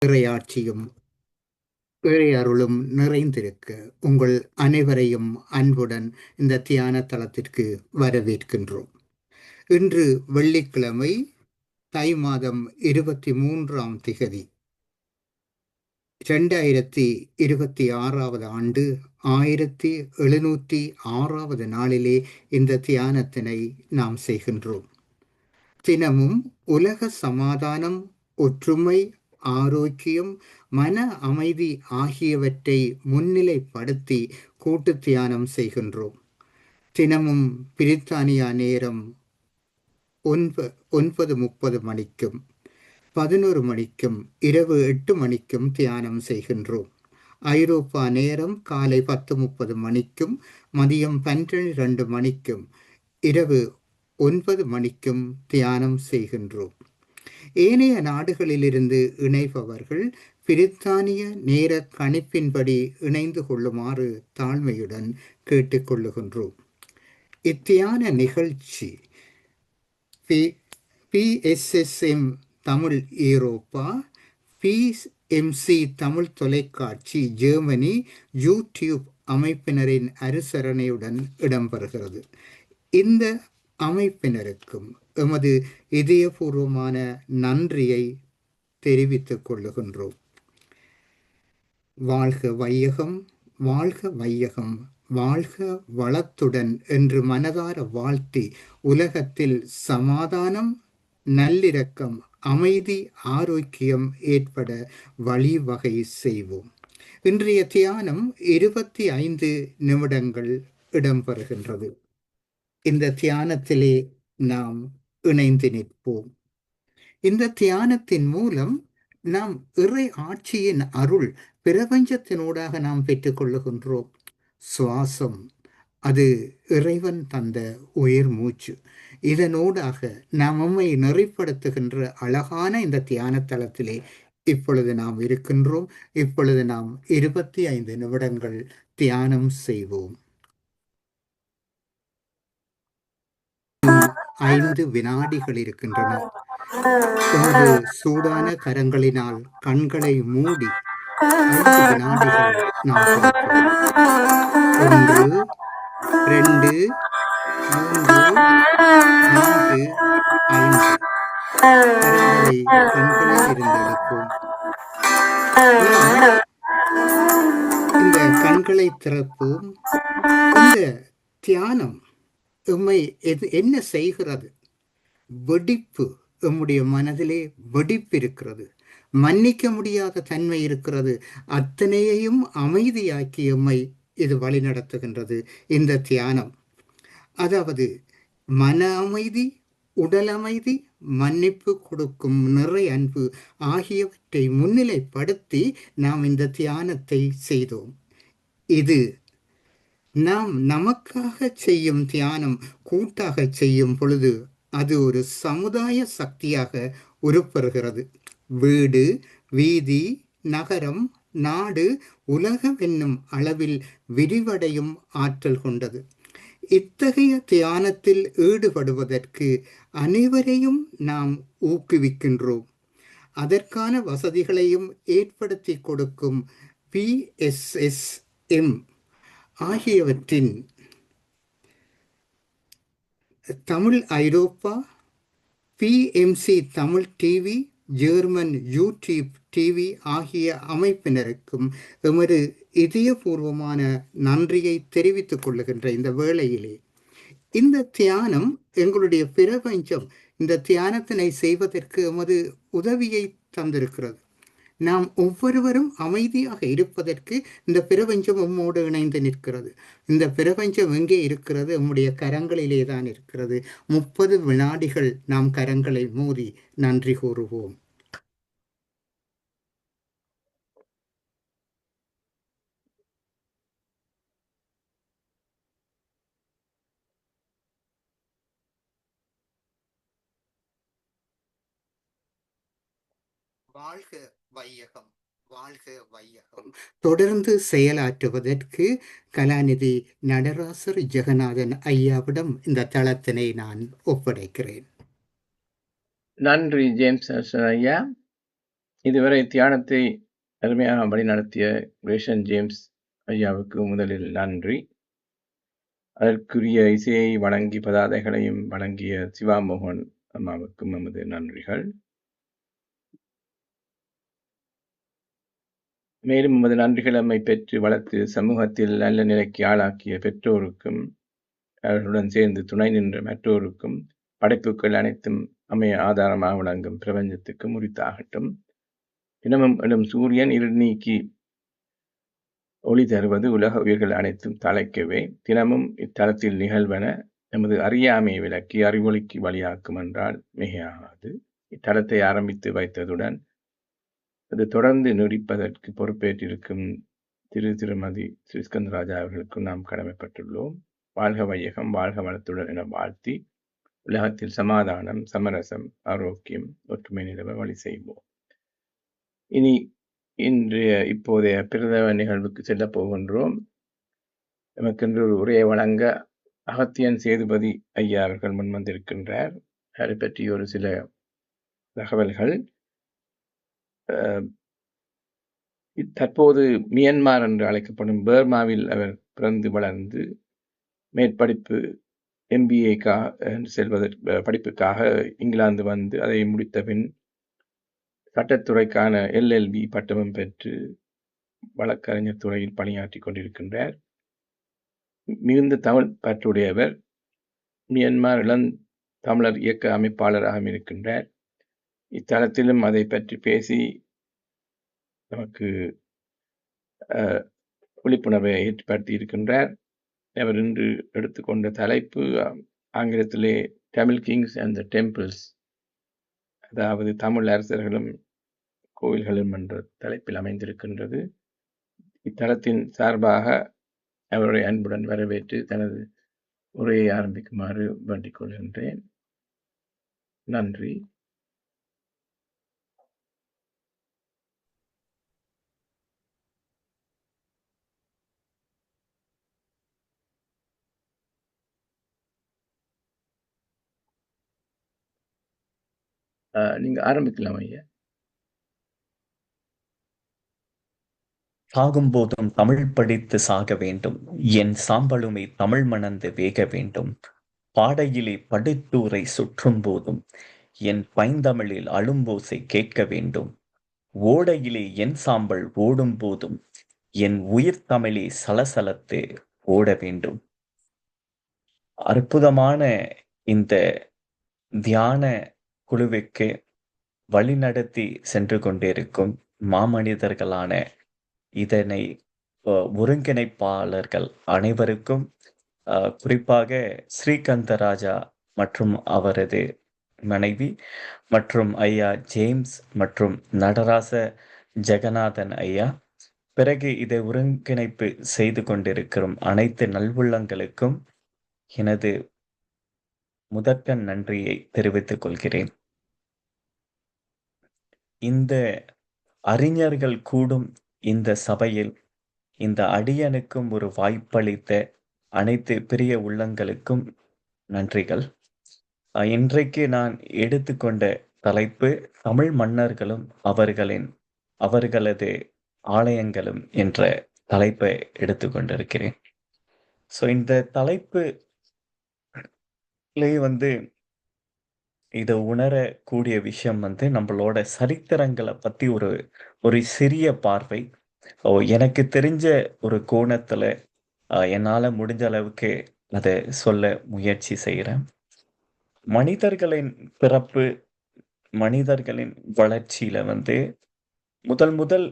இறையாட்சியும் இறையருளும் நிறைந்திருக்க உங்கள் அனைவரையும் அன்புடன் இந்த தியான தளத்திற்கு வரவேற்கின்றோம். இன்று வெள்ளிக்கிழமை தை மாதம் 23ஆம் திகதி 2026 ஆண்டு 1706 நாளிலே இந்த தியானத்தினை நாம் செய்கின்றோம். தினமும் உலக சமாதானம், ஒற்றுமை, ஆரோக்கியம், மன அமைதி ஆகியவற்றை முன்னிலைப்படுத்தி கூட்டு தியானம் செய்கின்றோம். தினமும் பிரித்தானியா நேரம் 9:30 மணிக்கும் 11 மணிக்கும் இரவு 8 மணிக்கும் தியானம் செய்கின்றோம். ஐரோப்பா நேரம் காலை 10:30 மணிக்கும் மதியம் 12 மணிக்கும் இரவு 9 மணிக்கும் தியானம் செய்கின்றோம். ஏனைய நாடுகளிலிருந்து இணைபவர்கள் பிரித்தானிய நேர கணிப்பின்படி இணைந்து கொள்ளுமாறு தாழ்மையுடன் கேட்டுக்கொள்ளுகின்றோம். இத்தியான நிகழ்ச்சி PSSM தமிழ் ஐரோப்பா, PMC தமிழ் தொலைக்காட்சி ஜெர்மனி யூடியூப் அமைப்பினரின் அனுசரணையுடன் இடம்பெறுகிறது. இந்த அமைப்பினருக்கும் எமது இதயபூர்வமான நன்றியை தெரிவித்துக் கொள்ளுகின்றோம். வாழ்க வையகம், வாழ்க வையகம், வாழ்க வளத்துடன் என்று மனதார வாழ்த்தி உலகத்தில் சமாதானம், நல்லிரக்கம், அமைதி, ஆரோக்கியம் ஏற்பட வழிவகை செய்வோம். இன்றைய தியானம் 25 நிமிடங்கள் இடம்பெறுகின்றது. இந்த தியானத்திலே நாம் இணைந்து நிற்போம். இந்த தியானத்தின் மூலம் நாம் இறை ஆட்சியின் அருள் பிரபஞ்சத்தினூடாக நாம் பெற்றுக்கொள்ளுகின்றோம். சுவாசம் அது இறைவன் தந்த உயிர் மூச்சு. இதனூடாக நாம் நம்மை நெறிப்படுத்துகின்ற அழகான இந்த தியான தளத்திலே இப்பொழுது நாம் இருக்கின்றோம். இப்பொழுது நாம் 25 நிமிடங்கள் தியானம் செய்வோம். 5 வினாடிகள் இருக்கின்றன. உமது சூடான கரங்களினால் கண்களை மூடி 5 வினாடிகள் நாம் பார்ப்போம். 1, 2, 3, 4, 5. கண்களை இருந்தளிப்போம். இந்த கண்களை திறப்போம். இந்த தியானம் எம்மை என்ன செய்கிறது? வெடிப்பு, எம்முடைய மனதிலே வெடிப்பு இருக்கிறது. மன்னிக்க முடியாத தன்மை இருக்கிறது. அத்தனையையும் அமைதியாக்கி எம்மை இது வழிநடத்துகின்றது இந்த தியானம். அதாவது மன அமைதி, உடல் அமைதி, மன்னிப்பு கொடுக்கும் நிறை அன்பு ஆகியவற்றை முன்னிலைப்படுத்தி நாம் இந்த தியானத்தை செய்தோம். இது நாம் நமக்காக செய்யும் தியானம். கூட்டாக செய்யும் பொழுது அது ஒரு சமுதாய சக்தியாக உருப்பெறுகிறது. வீடு, வீதி, நகரம், நாடு, உலகம் என்னும் அளவில் விரிவடையும் ஆற்றல் கொண்டது. இத்தகைய தியானத்தில் ஈடுபடுவதற்கு அனைவரையும் நாம் ஊக்குவிக்கின்றோம். அதற்கான வசதிகளையும் ஏற்படுத்தி கொடுக்கும் PSSM ஆகியவற்றின் தமிழ் ஐரோப்பா, PMC Tamil TV, German YouTube TV ஆகிய அமைப்பினருக்கும் எமது இதயபூர்வமான நன்றியை தெரிவித்துக் கொள்ளுகின்ற இந்த வேளையிலே இந்த தியானம் எங்களுடைய பிரபஞ்சம் இந்த தியானத்தினை செய்வதற்கு எமது உதவியை தந்திருக்கிறது. நாம் ஒவ்வொருவரும் அமைதியாக இருப்பதற்கு இந்த பிரபஞ்சம் உம்மோடு இணைந்து நிற்கிறது. இந்த பிரபஞ்சம் எங்கே இருக்கிறது? நம்முடைய கரங்களிலே தான் இருக்கிறது. 30 வினாடிகள் நாம் கரங்களை மூடி நன்றி கூறுவோம். வாழ்க வையகம், வாழ்க வையகம். தொடர்ந்து செயலாற்றுவதற்கு கலாநிதி நடராசர் ஜெகநாதன் ஐயாவிடம் இந்த தளத்தினை நான் ஒப்படைக்கிறேன். நன்றி ஜேம்ஸ் ஐயா. இதுவரை தியானத்தை அருமையாக வழிநடத்திய கிரேஷன் ஜேம்ஸ் ஐயாவுக்கு முதலில் நன்றி. அதற்குரிய இசையை வழங்கி பதாதைகளையும் வழங்கிய சிவா மோகன் அம்மாவுக்கும் நமது நன்றிகள். மேலும் நமது நன்றிகள் நம்மை பெற்று வளர்த்து சமூகத்தில் நல்ல நிலைக்கு ஆளாக்கிய பெற்றோருக்கும் அவர்களுடன் சேர்ந்து துணை நின்ற மற்றோருக்கும் படைப்புகள் அனைத்தும் அமைய ஆதாரமாக விளங்கும் பிரபஞ்சத்துக்கும் உரித்தாகட்டும். தினமும் எழும் சூரியன் இருள் நீக்கி ஒளி தருவது உலக உயிர்கள் அனைத்தும் தழைக்கவே தினமும் இத்தலத்தில் நிகழ்வன நமது அறியாமையை விளக்கி அறிவொளிக்கு வழியாக்கும் என்றால் மிகையாகாது. இத்தலத்தை ஆரம்பித்து வைத்ததுடன் அது தொடர்ந்து நீடிப்பதற்கு பொறுப்பேற்றிருக்கும் திருமதி ஸ்ரீஸ்கந்தராஜா அவர்களுக்கும் நாம் கடமைப்பட்டுள்ளோம். வாழ்க வையகம், வாழ்க வளத்துடன் என வாழ்த்தி உலகத்தில் சமாதானம், சமரசம், ஆரோக்கியம், ஒற்றுமை நிலவ வழி செய்வோம். இனி இப்போதைய பிரதம நிகழ்வுக்கு செல்ல போகின்றோம். நமக்கென்று ஒரு உரையை வழங்க அகத்தியன் சேதுபதி ஐயா அவர்கள் முன்வந்திருக்கின்றார். அதை பற்றி ஒரு சில தகவல்கள். தற்போது மியன்மார் என்று அழைக்கப்படும் பர்மாவில் அவர் பிறந்து வளர்ந்து மேற்படிப்பு MBA செல்வதற்கு படிப்புக்காக இங்கிலாந்து வந்து அதை முடித்த பின் சட்டத்துறைக்கான LLB பட்டமும் பெற்று வழக்கறிஞர் துறையில் பணியாற்றி கொண்டிருக்கின்றார். மிகுந்த தமிழ் பற்றுடையவர். மியன்மார் இளம் தமிழர் இயக்க அமைப்பாளராக இருக்கின்றார். இத்தலத்திலும் அதை பற்றி பேசி நமக்கு விழிப்புணர்வை ஏற்படுத்தி இருக்கின்றார். அவர் இன்று எடுத்துக்கொண்ட தலைப்பு ஆங்கிலத்திலே Tamil Kings and the temples, அதாவது தமிழ் அரசர்களும் கோயில்களும் என்ற தலைப்பில் அமைந்திருக்கின்றது. இத்தலத்தின் சார்பாக அவரை அன்புடன் வரவேற்று தனது உரையை ஆரம்பிக்குமாறு வேண்டிக் கொள்கின்றேன். நன்றி. நீங்க ஆரம்பிக்கலாம் ஐயா. சாகும்போதும் தமிழ் படித்து சாக வேண்டும், என் சாம்பலுமை தமிழ் மணந்து வேக வேண்டும். பாடையிலே படுத்தூரை சுற்றும் போதும் என் பைந்தமிழில் அழும்போசை கேட்க வேண்டும். ஓடையிலே என் சாம்பல் ஓடும் போதும் என் உயிர் தமிழே சலசலத்து ஓட வேண்டும். அற்புதமான இந்த தியான குழுவிற்கு வழிநடத்தி சென்று கொண்டிருக்கும் மாமனிதர்களான இதனை ஒருங்கிணைப்பாளர்கள் அனைவருக்கும், குறிப்பாக ஸ்ரீகந்தராஜா மற்றும் அவரது மனைவி மற்றும் ஐயா ஜேம்ஸ் மற்றும் நடராச ஜெகநாதன் ஐயா, பிறகு இதை ஒருங்கிணைப்பு செய்து கொண்டிருக்கும் அனைத்து நல்வுள்ளங்களுக்கும் எனது முதற்கண் நன்றியை தெரிவித்துக் கொள்கிறேன். இந்த அறிஞர்கள் கூடும் இந்த சபையில் இந்த அடியனுக்கும் ஒரு வாய்ப்பளித்த அனைத்து பெரிய உள்ளங்களுக்கும் நன்றிகள். இன்றைக்கு நான் எடுத்துக்கொண்ட தலைப்பு தமிழ் மன்னர்களும் அவர்களது ஆலயங்களும் என்ற தலைப்பை எடுத்துக்கொண்டிருக்கிறேன். ஸோ இந்த தலைப்பு இதை உணரக்கூடிய விஷயம் நம்மளோட சரித்திரங்களை பற்றி ஒரு சிறிய பார்வை. எனக்கு தெரிஞ்ச ஒரு கோணத்தில் என்னால் முடிஞ்ச அளவுக்கு அதை சொல்ல முயற்சி செய்கிறேன். மனிதர்களின் பிறப்பு, மனிதர்களின் வளர்ச்சியில் முதல்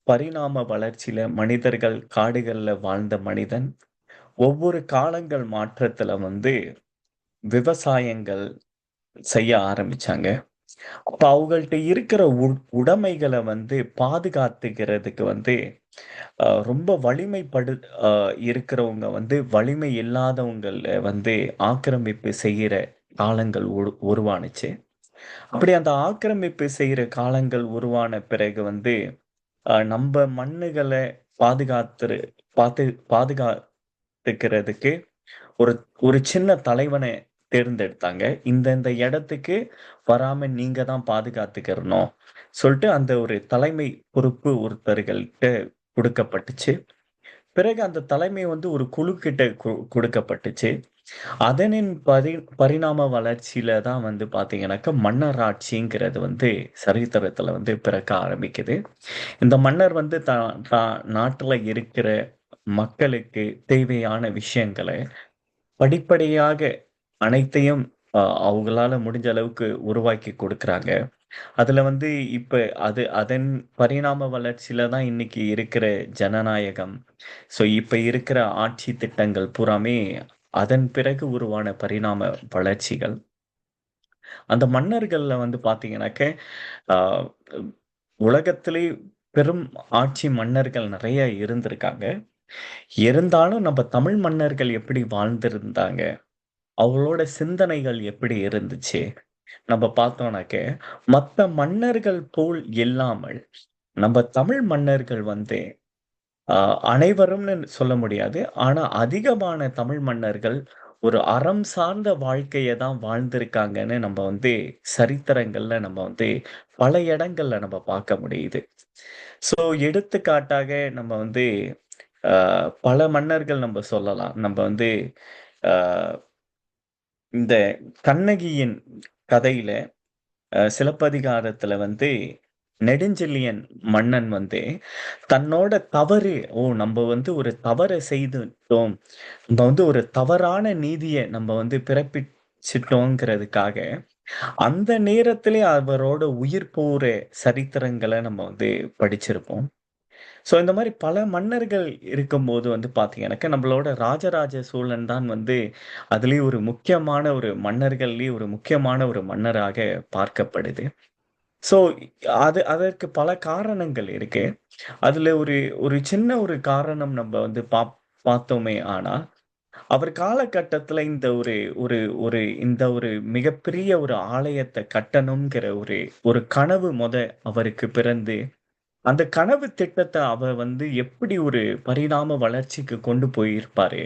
பரிணாம வளர்ச்சியில் மனிதர்கள் காடுகளில் வாழ்ந்த மனிதன் ஒவ்வொரு காலங்கள் மாற்றத்தில் விவசாயங்கள் செய்ய ஆரம்பிச்சாங்க. அப்ப அவங்கள்ட்ட இருக்கிற உடைமைகளை பாதுகாத்துக்கிறதுக்கு ரொம்ப இருக்கிறவங்க வலிமை இல்லாதவங்களை ஆக்கிரமிப்பு செய்கிற காலங்கள் உருவானுச்சு. அப்படி அந்த ஆக்கிரமிப்பு செய்கிற காலங்கள் உருவான பிறகு நம்ம மண்ணுகளை பாதுகாத்துக்கிறதுக்கு ஒரு சின்ன தலைவனை தேர்ந்தெடுத்தாங்க. இந்த இடத்துக்கு வராம நீங்க தான் பாதுகாத்துக்கிறணும் சொல்லிட்டு அந்த ஒரு தலைமை பொறுப்பு ஒருத்தர்கள்ட்ட கொடுக்கப்பட்டுச்சு. பிறகு அந்த தலைமை வந்து ஒரு குழுக்கிட்ட கொடுக்கப்பட்டுச்சு. அதனின் பரிணாம வளர்ச்சியில தான் வந்து பார்த்தீங்கன்னாக்கா, மன்னராட்சிங்கிறது வந்து சரித்திரத்துல வந்து பிறக்க ஆரம்பிக்குது. இந்த மன்னர் வந்து நாட்டுல இருக்கிற மக்களுக்கு தேவையான விஷயங்கள படிப்படியாக அனைத்தையும் அவங்களால முடிஞ்ச அளவுக்கு உருவாக்கி கொடுக்குறாங்க. அதுல வந்து இப்ப அதன் பரிணாம வளர்ச்சியில தான் இன்னைக்கு இருக்கிற ஜனநாயகம். இப்ப இருக்கிற ஆட்சி திட்டங்கள் பூராமே அதன் பிறகு உருவான பரிணாம வளர்ச்சிகள். அந்த மன்னர்கள்ல வந்து பார்த்தீங்கன்னாக்க, ஆ உலகத்திலே பெரும் ஆட்சி மன்னர்கள் நெறைய இருந்திருக்காங்க. இருந்தாலும் நம்ம தமிழ் மன்னர்கள் எப்படி வாழ்ந்திருந்தாங்க? அவங்களோட சிந்தனைகள் எப்படி இருந்துச்சு? நம்ம பார்த்தோம்னாக்க, மத்த மன்னர்கள் போல் இல்லாமல், நம்ம தமிழ் மன்னர்கள் வந்து அ அனைவரும்னு சொல்ல முடியாது. ஆனா, அதிகமான தமிழ் மன்னர்கள் ஒரு அறம் சார்ந்த வாழ்க்கைய தான் வாழ்ந்திருக்காங்கன்னு நம்ம வந்து சரித்திரங்கள்ல நம்ம வந்து பல இடங்கள்ல நம்ம பார்க்க முடியுது. ஸோ எடுத்துக்காட்டாக நம்ம வந்து பல மன்னர்கள் நம்ம சொல்லலாம். நம்ம வந்து அ இந்த கண்ணகியின் கதையில சிலப்பதிகாரத்துல வந்து நெடுஞ்செழியன் மன்னன் வந்து தன்னோட தவறு நம்ம வந்து ஒரு தவற செய்துட்டோம். நம்ம வந்து ஒரு தவறான நீதிய நம்ம வந்து பிறப்பிச்சிட்டோங்கிறதுக்காக, அந்த நேரத்திலே அவரோட உயிர் போற சரித்திரங்கள நம்ம வந்து படிச்சிருப்போம். இந்த மாரி பல மன்னர்கள் இருக்கும்போது வந்து பார்த்தீங்கன்னாக்க, நம்மளோட ராஜராஜ சோழன் தான் வந்து அதிலேயும் ஒரு முக்கியமான ஒரு மன்னர்கள்லயே ஒரு முக்கியமான ஒரு மன்னராக பார்க்கப்படுது. ஸோ அதற்கு பல காரணங்கள் இருக்கு. அதுல ஒரு ஒரு சின்ன ஒரு காரணம் நம்ம வந்து பார்த்தோமே ஆனா, அவர் காலகட்டத்துல இந்த ஒரு ஒரு ஒரு இந்த ஒரு மிகப்பெரிய ஒரு ஆலயத்த கட்டணும்ங்கிற ஒரு ஒரு கனவு அவருக்கு பிறந்து அந்த கனவு திட்டத்த அவர் வந்து எப்படி ஒரு பரிணாம வளர்ச்சிக்கு கொண்டு போயிருப்பாரு.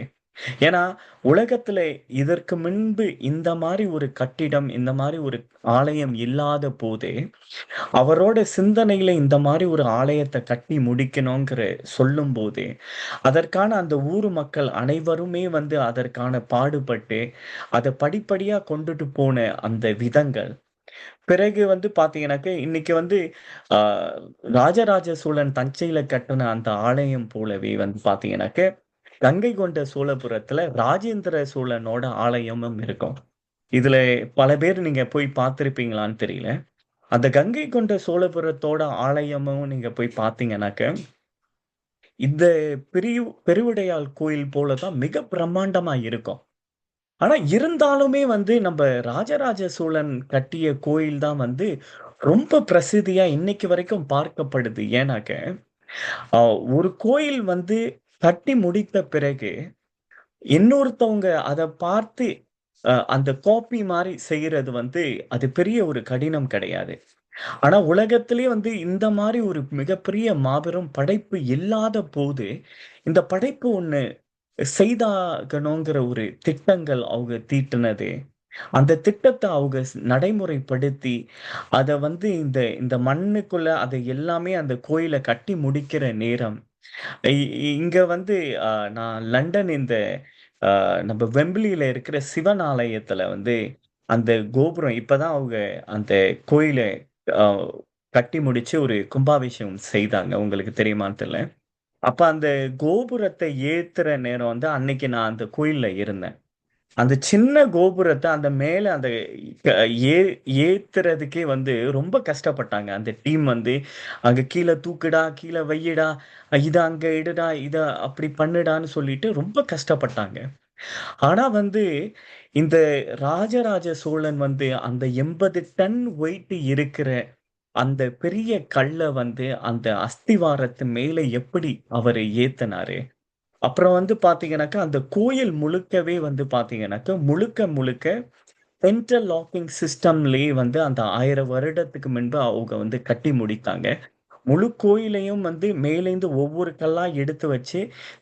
ஏன்னா, உலகத்தில இதற்கு முன்பு இந்த மாரி ஒரு கட்டிடம், இந்த மாரி ஒரு ஆலயம் இல்லாத போதே, அவரோட சிந்தனையில இந்த மாரி ஒரு ஆலயத்த கட்டி முடிக்கணுங்கிற சொல்லும்போதே, அதற்கான அந்த ஊர் மக்கள் அனைவருமே வந்து அதற்கான பாடுபட்டு, அத படிப்படியா கொண்டுட்டு போன அந்த விதங்கள், பிறகு வந்து பார்த்தீங்கன்னாக்க, இன்னைக்கு வந்து ஆ ராஜராஜ சோழன் தஞ்சையில கட்டுன அந்த ஆலயம் போலவே வந்து பார்த்தீங்கன்னாக்க, கங்கை கொண்ட சோழபுரத்துல ராஜேந்திர சோழனோட ஆலயமும் இருக்கும். இதுல பல பேர் நீங்க போய் பார்த்திருப்பீங்களான்னு தெரியல. அந்த கங்கை கொண்ட சோழபுரத்தோட ஆலயமும் நீங்க போய் பார்த்தீங்கன்னாக்க, இந்த பெருவுடையாள் கோயில் போல தான் மிக பிரம்மாண்டமா இருக்கும். ஆனா இருந்தாலுமே வந்து நம்ப ராஜராஜ சோழன் கட்டிய கோயில் தான் வந்து ரொம்ப பிரசித்தியா இன்னைக்கு வரைக்கும் பார்க்கப்படுது. ஏன்னாக்க, அ ஒரு கோயில் வந்து கட்டி முடித்த பிறகு, இன்னொருத்தவங்க அத பார்த்து அந்த காப்பி மாரி செய்றது வந்து, அது பெரிய ஒரு கடினம் கிடையாது. ஆனா உலகத்திலேயே வந்து இந்த மாரி ஒரு மிகப்பெரிய மாபெரும் படைப்பு இல்லாத போது, இந்த படைப்பு ஒண்ணு செய்தாகணுங்கிற ஒரு திட்டங்கள் அவங்க தீட்டுனது. அந்த திட்டத்த அவங்க நடைமுறைப்படுத்தி, அத வந்து இந்த இந்த மண்ணுக்குள்ள அத எல்லாமே அந்த கோயில கட்டி முடிக்கிற நேரம், இ இங்க வந்து அ நான் லண்டன் இந்த நம்ம வெம்பிலில இருக்கிற சிவன் ஆலயத்துல வந்து, அந்த கோபுரம் இப்பதான் அவங்க அந்த கோயில அ கட்டி முடிச்சு ஒரு கும்பாபிஷேகம் செய்தாங்க. உங்களுக்கு தெரியுமான்னு தெரியல. அப்ப அந்த கோபுரத்த ஏத்துற நேரம் வந்து அன்னைக்கு நான் அந்த கோயில்ல இருந்தேன். அந்த சின்ன கோபுரத்த அந்த மேல அந்த க ஏ ஏத்துறதுக்கே வந்து ரொம்ப கஷ்டப்பட்டாங்க. அந்த டீம் வந்து, "அங்க கீழ தூக்குடா, கீழ வையுடா, இத அங்க இடுடா, இத அப்படி பண்ணுடான்னு" சொல்லிட்டு ரொம்ப கஷ்டப்பட்டாங்க. ஆனா வந்து, இந்த ராஜராஜ சோழன் வந்து அந்த 80 டன் வெயிட் இருக்கிற அந்த பெரிய கல்ல வந்து அந்த அஸ்திவாரத்து மேல எப்படி அவரு ஏத்துனாரு? அப்புறம் வந்து பார்த்தீங்கன்னாக்கா, அந்த கோயில் முழுக்கவே வந்து பார்த்தீங்கன்னாக்கா, முழுக்க முழுக்க சென்ட்ரல் லாக்கிங் சிஸ்டம்லயே வந்து அந்த 1000 வருடத்துக்கு முன்பு அவங்க வந்து கட்டி முடித்தாங்க. முழு கோயிலையும் வந்து மேலேருந்து ஒவ்வொரு கல்லா எடுத்து வச்சு,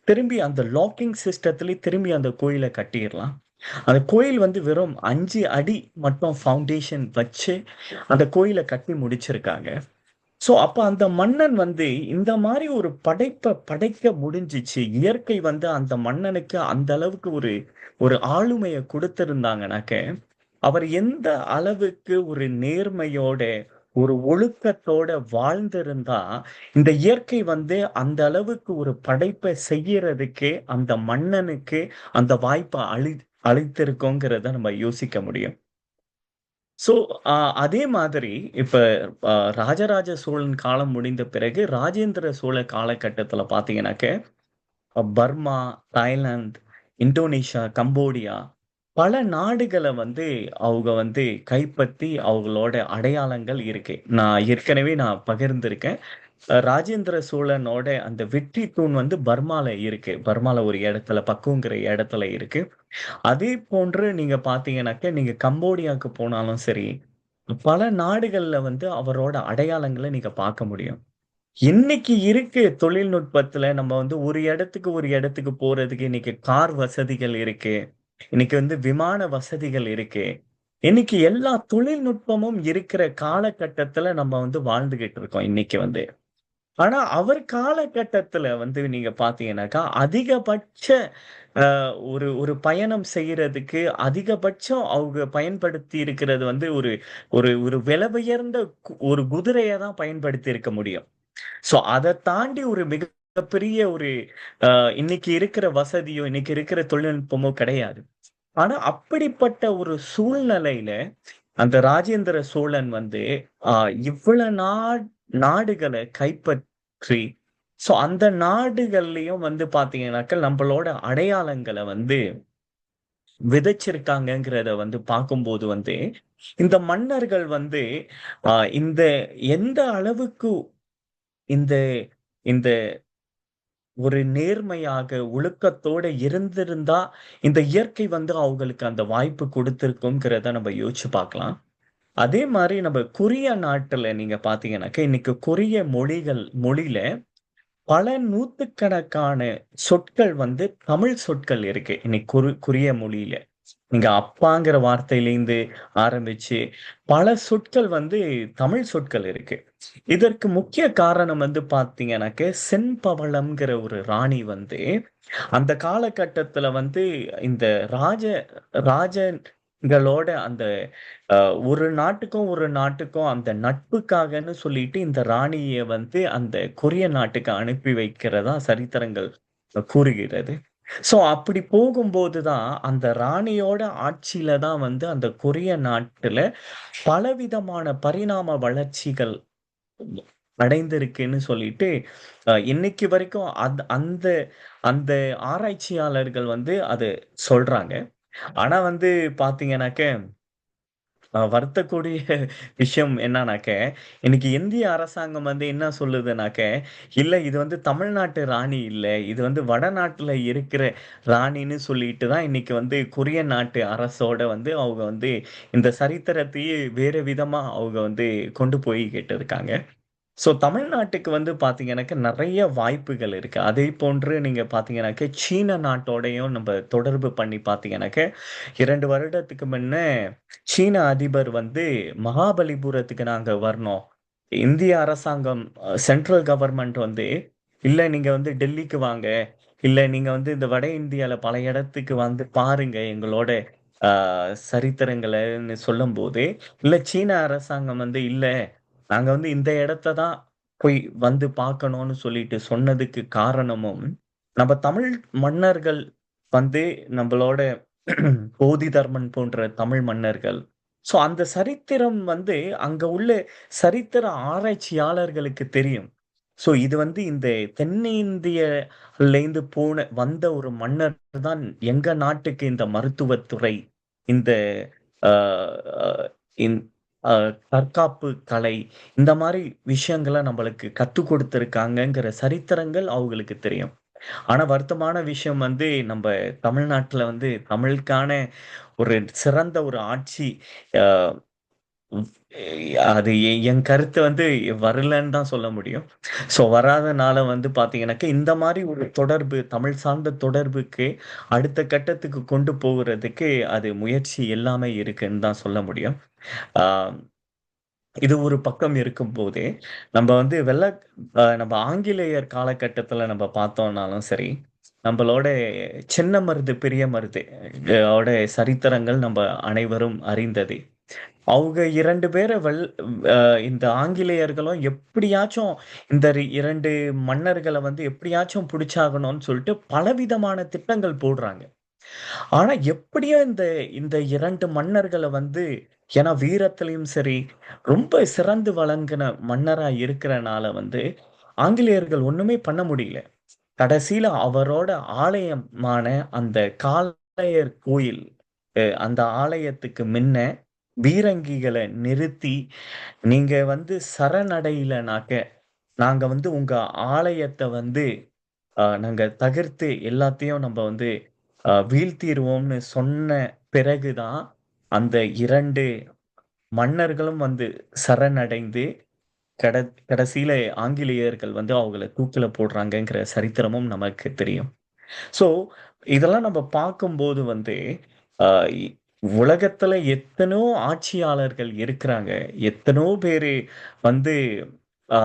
திரும்பி அந்த லாக்கிங் சிஸ்டத்திலே திரும்பி அந்த கோயில கட்டிறலாம். அந்த கோயில் வந்து வெறும் 5 அடி மட்டும் ஃபவுண்டேஷன் வச்சு அந்த கோயில கட்டி முடிச்சிருக்காங்க. ஸோ அப்ப அந்த மன்னன் வந்து இந்த மாரி ஒரு படைப்ப படைக்க முடிஞ்சுச்சு. இயற்கை வந்து அந்த மன்னனுக்கு அந்த அளவுக்கு ஒரு ஒரு ஆளுமைய குடுத்திருந்தாங்கனாக்க, அவர் எந்த அளவுக்கு ஒரு நேர்மையோட, ஒரு ஒழுக்கத்தோட வாழ்ந்திருந்தா, இந்த இயற்கை வந்து அந்த அளவுக்கு ஒரு படைப்ப செய்யறதுக்கு அந்த மன்னனுக்கு அந்த வாய்ப்ப அளித்திருக்குங்கிறத நம்ம யோசிக்க முடியும். ஸோ, அ அதே மாதிரி இப்ப ராஜராஜ சோழன் காலம் முடிந்த பிறகு, ராஜேந்திர சோழ காலகட்டத்தில பார்த்தீங்கன்னாக்க, பர்மா, தாய்லாந்து, இந்தோனேஷியா, கம்போடியா பல நாடுகள வந்து அவங்க வந்து கைப்பற்றி அவங்களோட அடையாளங்கள் இருக்கு. நான் ஏற்கனவே பகிர்ந்திருக்கேன். ராஜேந்திர சோழனோட அந்த வெற்றி தூண் வந்து பர்மால இருக்கு. பர்மால ஒரு இடத்துல பக்குங்கிற இடத்துல இருக்கு. அதே போன்று நீங்க பார்த்தீங்கன்னாக்க, நீங்க கம்போடியாக்கு போனாலும் சரி, பல நாடுகள்ல வந்து அவரோட அடையாளங்கள நீங்க பார்க்க முடியும். இன்னைக்கு இருக்கு தொழில்நுட்பத்துல நம்ம வந்து ஒரு இடத்துக்கு ஒரு இடத்துக்கு போறதுக்கு இன்னைக்கு கார் வசதிகள் இருக்கு. இன்னைக்கு வந்து விமான வசதிகள் இருக்கு. இன்னைக்கு எல்லா தொழில்நுட்பமும் இருக்கிற காலகட்டத்துல நம்ம வந்து வாழ்ந்துகிட்டு இருக்கோம் இன்னைக்கு வந்து. ஆனா, அவர் காலகட்டத்துல வந்து நீங்க பார்த்தீங்கன்னாக்கா, அதிகபட்ச ஒரு ஒரு பயணம் செய்றதுக்கு அதிகபட்சம் அவங்க பயன்படுத்தி இருக்கிறது வந்து ஒரு ஒரு ஒரு விலை உயர்ந்த ஒரு குதிரைய தான் பயன்படுத்தி இருக்க முடியும். ஸோ அத தாண்டி ஒரு மிகப்பெரிய ஒரு அ இன்னைக்கு இருக்கிற வசதியோ, இன்னைக்கு இருக்கிற தொழில்நுட்பமோ கிடையாது. ஆனா, அப்படிப்பட்ட ஒரு சூழ்நிலையில அந்த ராஜேந்திர சோழன் வந்து அ இவ்வள நாடுகள கைப்பற்றி, ஸோ அந்த நாடுகள்லயும் வந்து பார்த்தீங்கன்னாக்க, நம்பளோட அடையாளங்கள வந்து விதைச்சிருக்காங்கங்கிறத வந்து பார்க்கும்போது வந்து, இந்த மன்னர்கள் வந்து அ இந்த எந்த அளவுக்கு இந்த இந்த ஒரு நேர்மையாக, ஒழுக்கத்தோட இருந்திருந்தா, இந்த இயற்கை வந்து அவங்களுக்கு அந்த வாய்ப்பு குடுத்திருக்கும்ங்கிறத நம்ம யோசிச்சு பார்க்கலாம். அதே மாரி நம்ம கொரிய நாட்டுல நீங்க பார்த்தீங்கன்னாக்க, இன்னைக்கு கொரிய மொழியில பல நூத்துக்கணக்கான சொற்கள் வந்து தமிழ் சொற்கள் இருக்கு. இன்னைக்கு கொரிய மொழியில. நீங்க அப்பாங்கிற வார்த்தையிலேருந்து ஆரம்பிச்சு, பல சொற்கள் வந்து தமிழ் சொற்கள் இருக்கு. இதற்கு முக்கிய காரணம் வந்து பார்த்தீங்கன்னாக்க, செம்பவளம்ங்கிற ஒரு ராணி வந்து, அந்த காலகட்டத்தில வந்து இந்த ராஜ ராஜங்களோட அந்த அ ஒரு நாட்டுக்கும், ஒரு நாட்டுக்கும் அந்த நட்புக்காகன்னு சொல்லிட்டு இந்த ராணிய வந்து அந்த கொரிய நாட்டுக்கு அனுப்பி வைக்கிறதா சரித்திரங்கள் கூறுகிறது. ஸோ அப்படி போகும்போது தான், அந்த ராணியோட ஆட்சியில தான் வந்து அந்த கொரிய நாட்டுல பலவிதமான பரிணாம வளர்ச்சிகள் அடைந்திருக்குன்னு சொல்லிட்டு, இன்னைக்கு வரைக்கும் அந்த அந்த ஆராய்ச்சியாளர்கள் வந்து அத சொல்றாங்க. ஆனா வந்து பார்த்தீங்கன்னாக்க வருத்தக்கூடிய விஷயம் என்னன்னாக்க, இன்னைக்கு இந்திய அரசாங்கம் வந்து என்ன சொல்லுதுனாக்க, இல்ல இது வந்து தமிழ்நாட்டு ராணி இல்ல. இது வந்து வடநாட்டுல இருக்கிற ராணின்னு சொல்லிட்டு தான் இன்னைக்கு வந்து கொரிய நாட்டு அரசோட வந்து அவங்க வந்து இந்த சரித்திரத்தையே வேறு விதமா அவங்க வந்து கொண்டு போய்க்கிட்டு இருக்காங்க. ஸோ தமிழ்நாட்டுக்கு வந்து பார்த்தீங்கன்னாக்க நெறைய வாய்ப்புகள் இருக்கு. அதே போன்று நீங்க பார்த்தீங்கன்னாக்க, சீன நாட்டோடையும் நம்ப தொடர்பு பண்ணி பார்த்தீங்கன்னாக்க, 2 வருடத்துக்கு முன்ன சீன அதிபர் வந்து மகாபலிபுரத்துக்கு நாங்க வரணும். இந்திய அரசாங்கம் சென்ட்ரல் கவர்ன்மெண்ட் வந்து, இல்ல நீங்க வந்து டெல்லிக்கு வாங்க. இல்ல நீங்க வந்து இந்த வட இந்தியால பல இடத்துக்கு வந்து பாருங்க எங்களோட அ சரித்திரங்களன்னு சொல்லும்போது, இல்ல சீன அரசாங்கம் வந்து இல்ல நாங்க வந்து இந்த இடத்த தான் போய் வந்து பார்க்கணும்னு சொல்லிட்டு சொன்னதுக்கு காரணமும், நம்ம தமிழ் மன்னர்கள் வந்து நம்பளோட போதிதர்மன் போன்ற தமிழ் மன்னர்கள். ஸோ அந்த சரித்திரம் வந்து அங்க உள்ள சரித்திர ஆராய்ச்சியாளர்களுக்கு தெரியும். ஸோ இது வந்து இந்த தென்னிந்தியலேருந்து வந்த ஒரு மன்னர் தான் எங்க நாட்டுக்கு இந்த மருத்துவத்துறை, இந்த அ அ இந் அ தற்காப்பு கலை, இந்த மாரி விஷயங்கள நம்மளுக்கு கத்துக் குடுத்திருக்காங்கங்கிற சரித்திரங்கள் அவங்களுக்கு தெரியும். ஆனா வருத்தமான விஷயம் வந்து நம்ப தமிழ்நாட்டுல வந்து தமிழுக்கான ஒரு சிறந்த ஒரு ஆட்சி அ அது என் கருத்து வந்து வரலன்னு தான் சொல்ல முடியும். ஸோ வராதனால வந்து பார்த்தீங்கன்னாக்க, இந்த மாரி ஒரு தொடர்பு, தமிழ் சார்ந்த தொடர்புக்கு அடுத்த கட்டத்துக்கு கொண்டு போகுறதுக்கு அது முயற்சி எல்லாமே இருக்குன்னு தான் சொல்ல முடியும். ஆ இது ஒரு பக்கம் இருக்கும்போதே, நம்ம வந்து நம்ம ஆங்கிலேயர் காலகட்டத்தில நம்ம பார்த்தோம்னாலும் சரி, நம்பளோட சின்ன மருது, பெரிய மருது ஓட சரித்திரங்கள் நம்ப அனைவரும் அறிந்ததே. அவங்க 2 பேர அ இந்த ஆங்கிலேயர்களும் எப்படியாச்சும் இந்த 2 மன்னர்கள வந்து எப்படியாச்சும் புடிச்சாகணும்னு சொல்லிட்டு பலவிதமான திட்டங்கள் போடுறாங்க. ஆனா எப்படியோ இந்த இந்த 2 மன்னர்கள வந்து ஏன்னா வீரத்திலயும் சரி, ரொம்ப சிறந்து விளங்குன மன்னரா இருக்கிறனால வந்து, ஆங்கிலேயர்கள் ஒண்ணுமே பண்ண முடியல. கடைசியில அவரோட ஆலயமான அந்த காளையர் கோயில், அந்த ஆலயத்துக்கு மின்ன பீரங்கிகள நிறுத்தி, "நீங்க வந்து சரணடையலனாக்க, நாங்க வந்து உங்க ஆலயத்த வந்து நாங்க தகர்த்து எல்லாத்தையும் நம்ப வந்து வீழ்த்திருவோம்னு" சொன்ன பிறகு தான், அந்த 2 மன்னர்களும் வந்து சரணடைந்து, கட கடைசியில ஆங்கிலேயர்கள் வந்து அவங்கள தூக்கில போடுறாங்கங்கிற சரித்திரமும் நமக்கு தெரியும். ஸோ, இதெல்லாம் நம்ம பார்க்கும்போது வந்து, அ இ உலகத்துல எத்தனையோ ஆட்சியாளர்கள் இருக்கிறாங்க. எத்தனையோ பேரு வந்து அ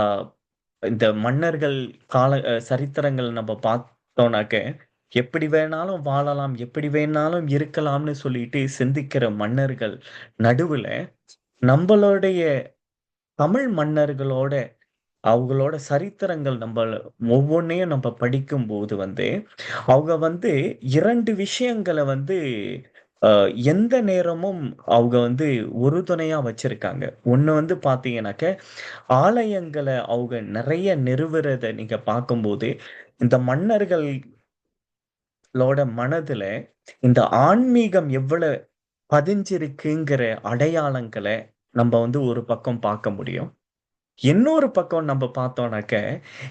இந்த மன்னர்கள் கால சரித்திரங்கள் நம்ம பார்த்தோம்னாக்க, எப்படி வேணாலும் வாழலாம், எப்படி வேணாலும் இருக்கலாம்னு சொல்லிட்டு சிந்திக்கிற மன்னர்கள் நடுவுல, நம்பளுடைய தமிழ் மன்னர்களோட அவங்களோட சரித்திரங்கள் ஒவ்வொன்னையும் நம்ம படிக்கும்போது வந்து, அவங்க வந்து 2 விஷயங்கள வந்து அ எந்த நேரமும் அவங்க வந்து உறுதுணையா வச்சிருக்காங்க. ஒண்ணு வந்து பார்த்தீங்கன்னாக்க, ஆலயங்கள அவங்க நெறைய நிறுவுறத நீங்க பார்க்கும்போது, இந்த மன்னர்களோட மனதுல இந்த ஆன்மீகம் எவ்வளவு பதிஞ்சிருக்குங்கிற அடையாளங்கள நம்ப வந்து ஒரு பக்கம் பார்க்க முடியும். இன்னொரு பக்கம் நம்ம பார்த்தோம்னாக்க,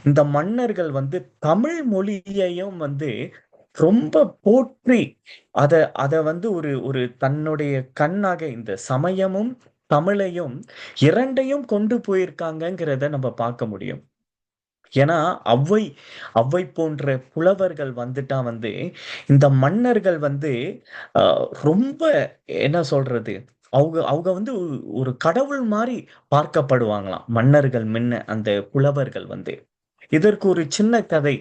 இந்த மன்னர்கள் வந்து தமிழ் மொழியையும் வந்து ரொம்ப போற்றி, அத அத வந்து ஒரு ஒரு தன்னுடைய கண்ணாக இந்த சமயமும், தமிழையும் 2யும் கொண்டு போயிருக்காங்கங்கிறத நம்ம பார்க்க முடியும். ஏன்னா, ஔவை ஔவை போன்ற புலவர்கள் வந்துட்டா வந்து, இந்த மன்னர்கள் வந்து அ ரொம்ப என்ன சொல்றது? அவங்க அவங்க வந்து ஒரு கடவுள் மாரி பார்க்கப்படுவாங்களாம். மன்னர்கள் முன்ன அந்த புலவர்கள் வந்து. இதற்கு ஒரு சின்ன கதை.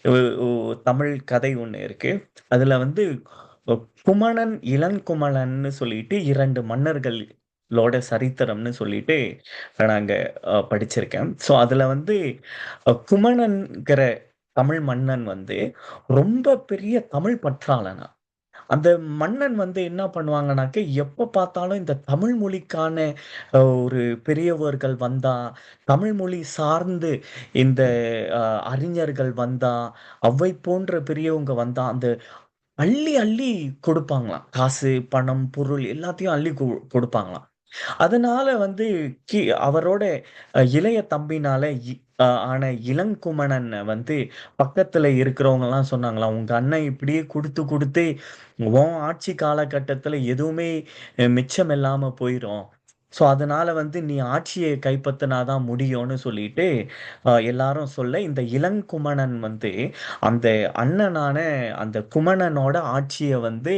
ஒ ஒ தமிழ் கதை ஒண்ணு இருக்கு. அதுல வந்து அ குமணன், இளங்குமணன்னு சொல்லிட்டு 2 மன்னர்களோட சரித்திரம்னு சொல்லிட்டு நாங்க படிச்சிருக்கேன். ஸோ அதுல வந்து குமணன்ங்கிற தமிழ் மன்னன் வந்து ரொம்ப பெரிய தமிழ் பற்றாளனா. அந்த மன்னன் வந்து என்ன பண்ணுவாங்கனாக்க, எப்ப பார்த்தாலும் இந்த தமிழ் மொழிக்கான ஒரு பெரியவர்கள் வந்தா, தமிழ் மொழி சார்ந்து இந்த அ அறிஞர்கள் வந்தா, ஔவை போன்ற பெரியவங்க வந்தா, அந்த அள்ளி அள்ளி கொடுப்பாங்களாம். காசு, பணம், பொருள் எல்லாத்தையும் அள்ளி கொடுப்பாங்களாம். அதனால வந்து கி அவரோட இளைய தம்பினால இ அ ஆன இளங்குமணன வந்து பக்கத்துல இருக்கிறவங்கலாம் சொன்னாங்களாம், "உங்க அண்ணன் இப்படியே குடுத்து குடுத்து உன் ஆட்சி காலகட்டத்துல எதுவுமே மிச்சம் இல்லாம போயிரும். ஸோ அதனால வந்து நீ ஆட்சிய கைப்பற்றினா தான் முடியும்னு" சொல்லிட்டு எல்லாரும் சொல்ல, இந்த இளங்குமணன் வந்து அந்த அண்ணனான அந்த குமணனோட ஆட்சிய வந்து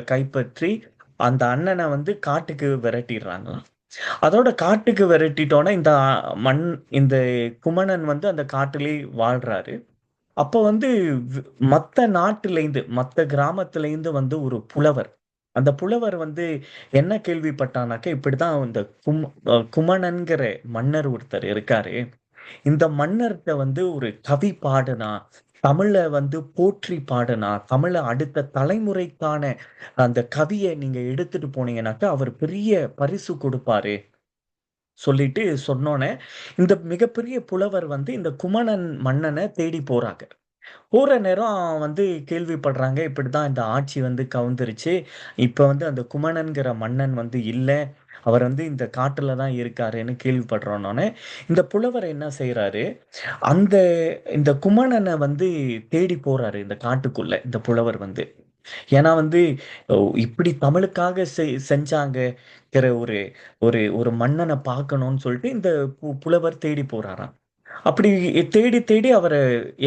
கைப்பற்றி, அந்த அண்ணன வந்து காட்டுக்கு விரட்டிர்றாங்களாம். அதோட காட்டுக்கு விரட்டிட்டோனே, மண் இந்த குமணன் வந்து அந்த காட்டிலேயே வாழ்றாரு. அப்ப வந்து வ் மத்த நாட்டிலேருந்து, மத்த கிராமத்திலேருந்து வந்து ஒரு புலவர். அந்த புலவர் வந்து என்ன கேள்விப்பட்டானாக்க, இப்படித்தான் இந்த குமணன்கிற மன்னர் ஒருத்தர் இருக்காரு. இந்த மன்னர்ட்ட வந்து ஒரு கவி பாடுனா, தமிழ வந்து போற்றி பாடுனா, தமிழ அடுத்த தலைமுறைக்கான அந்த கவிய நீங்க எடுத்துட்டு போனீங்கன்னாக்க, அவர் பெரிய பரிசு குடுப்பாரு. சொல்லிட்டு சொன்னோனே, இந்த மிகப்பெரிய புலவர் வந்து இந்த குமணன் மன்னன தேடி போறாங்க. போற நேரம் வந்து கேள்விப்படுறாங்க, இப்படித்தான் இந்த ஆட்சி வந்து கவுந்துருச்சு. இப்ப வந்து அந்த குமணன்கிற மன்னன் வந்து இல்ல. அவர் வந்து இந்த காட்டுல தான் இருக்காருன்னு கேள்விப்படுறோன்னோனே, இந்த புலவர் என்ன செய்றாரு, அந்த இந்த குமணன வந்து தேடி போறாரு இந்த காட்டுக்குள்ள, இந்த புலவர் வந்து. ஏன்னா வந்து இப்படி தமிழுக்காக செஞ்சாங்கிற ஒரு ஒரு ஒரு மன்னனை பார்க்கணும்னு சொல்லிட்டு இந்த புலவர் தேடி போறாராம். அப்படி தேடி தேடி அவரை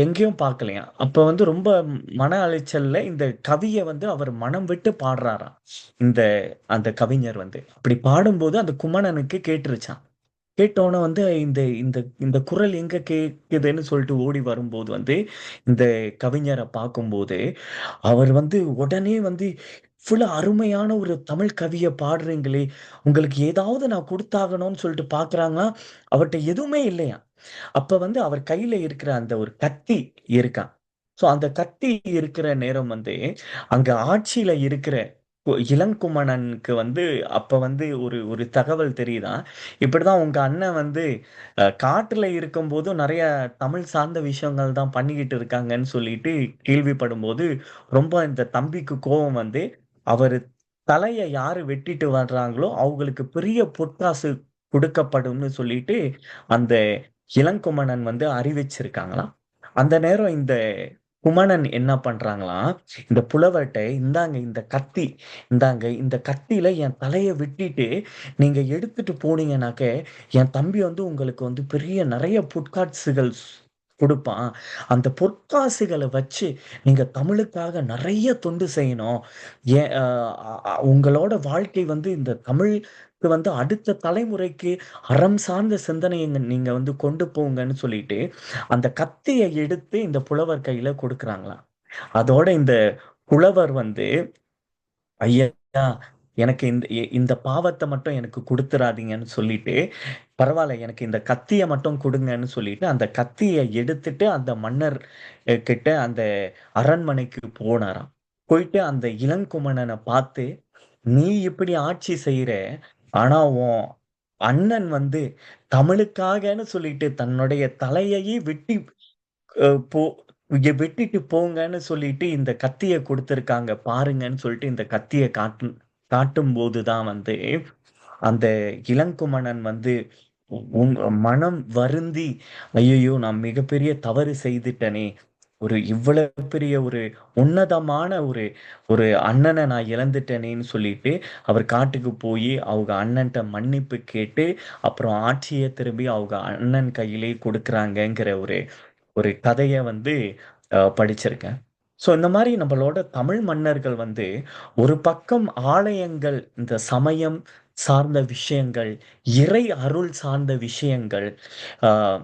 எங்கேயும் பார்க்கலையாம். அப்ப வந்து ரொம்ப மன அலைச்சல்ல இந்த கவியை வந்து அவர் மனம் விட்டு பாடுறாராம். இந்த அந்த கவிஞர் வந்து அப்படி பாடும்போது அந்த குமணனுக்கு கேட்டுருச்சான். கேட்டோன்னே வந்து இந்த இந்த இந்த குரல் எங்க கேக்குதுன்னு சொல்லிட்டு ஓடி வரும்போது வந்து இந்த கவிஞரை பார்க்கும்போது அவர் வந்து உடனே வந்து இவ்வளவு அருமையான ஒரு தமிழ் கவியை பாடுறீங்களே, உங்களுக்கு ஏதாவது நான் கொடுத்தாகணும்னு சொல்லிட்டு பார்க்கறாங்கன்னா அவர்கிட்ட எதுவுமே இல்லையா. அப்ப வந்து அவர் கையில இருக்கிற அந்த ஒரு கத்தி இருக்கான். சோ அந்த கத்தி இருக்கிற நேரம் வந்து அங்க ஆட்சியில இருக்கிற இளங்குமணனுக்கு வந்து அப்ப வந்து ஒரு ஒரு தகவல் தெரியுதாம். இப்படிதான் உங்க அண்ணன் வந்து காட்டுல இருக்கும்போதும் நிறைய தமிழ் சார்ந்த விஷயங்கள் தான் பண்ணிக்கிட்டு இருக்காங்கன்னு சொல்லிட்டு கேள்விப்படும்போது ரொம்ப இந்த தம்பிக்கு கோபம் வந்து அவரு தலைய யாரு வெட்டிட்டு வர்றாங்களோ அவங்களுக்கு பெரிய பொற்காசு கொடுக்கப்படும்னு சொல்லிட்டு அந்த இளங்குமணன் வந்து அறிவிச்சிருக்காங்களாம். அந்த நேரம் இந்த குமணன் என்ன பண்றாங்களாம், இந்த புலவர்ட்ட இந்தாங்க இந்த கத்தி, இந்தாங்க இந்த கத்தியில என் தலைய வெட்டிட்டு நீங்க எடுத்துட்டு போனீங்கன்னாக்க என் தம்பி வந்து உங்களுக்கு வந்து பெரிய நிறைய பொற்காசுகள் கொடுப்பான். அந்த பொற்காசுகளை வச்சு நீங்க தமிழுக்காக நிறைய தொண்டு செய்யணும். ஏன் உங்களோட வாழ்க்கை வந்து இந்த தமிழுக்கு வந்து அடுத்த தலைமுறைக்கு அறம் சார்ந்த சிந்தனையை நீங்க வந்து கொண்டு போங்கன்னு சொல்லிட்டு அந்த கத்தியை எடுத்து இந்த புலவர் கையில கொடுக்குறாங்களாம். அதோட இந்த புலவர் வந்து ஐயா எனக்கு இந்த பாவத்தை மட்டும் எனக்கு கொடுத்துறாதீங்கன்னு சொல்லிட்டு பரவாயில்ல எனக்கு இந்த கத்தியை மட்டும் கொடுங்கன்னு சொல்லிட்டு அந்த கத்தியை எடுத்துட்டு அந்த மன்னர் கிட்ட அந்த அரண்மனைக்கு போனாராம். போயிட்டு அந்த இளங்குமணனை பார்த்து நீ இப்படி ஆட்சி செய்யற, ஆனா உன் அண்ணன் வந்து தமிழுக்காகன்னு சொல்லிட்டு தன்னுடைய தலையையே வெட்டி போ இங்க வெட்டிட்டு போங்கன்னு சொல்லிட்டு இந்த கத்திய கொடுத்திருக்காங்க பாருங்கன்னு சொல்லிட்டு இந்த கத்திய காட்டும் போதுதான் வந்து அந்த இளங்குமணன் வந்து உன் மனம் வருந்தி ஐயோ நான் மிகப்பெரிய தவறு செய்துட்டனே, ஒரு இவ்வளவு பெரிய ஒரு உன்னதமான ஒரு ஒரு அண்ணனை நான் இழந்துட்டேனேன்னு சொல்லிட்டு அவர் காட்டுக்கு போய் அவங்க அண்ணன்ட்ட மன்னிப்பு கேட்டு அப்புறம் ஆட்சியை திரும்பி அவங்க அண்ணன் கையிலே கொடுக்குறாங்கங்கிற ஒரு ஒரு கதைய வந்து படிச்சிருக்கேன். ஸோ இந்த மாதிரி நம்மளோட தமிழ் மன்னர்கள் வந்து ஒரு பக்கம் ஆலயங்கள், இந்த சமயம் சார்ந்த விஷயங்கள், இறை அருள் சார்ந்த விஷயங்கள், ஆஹ்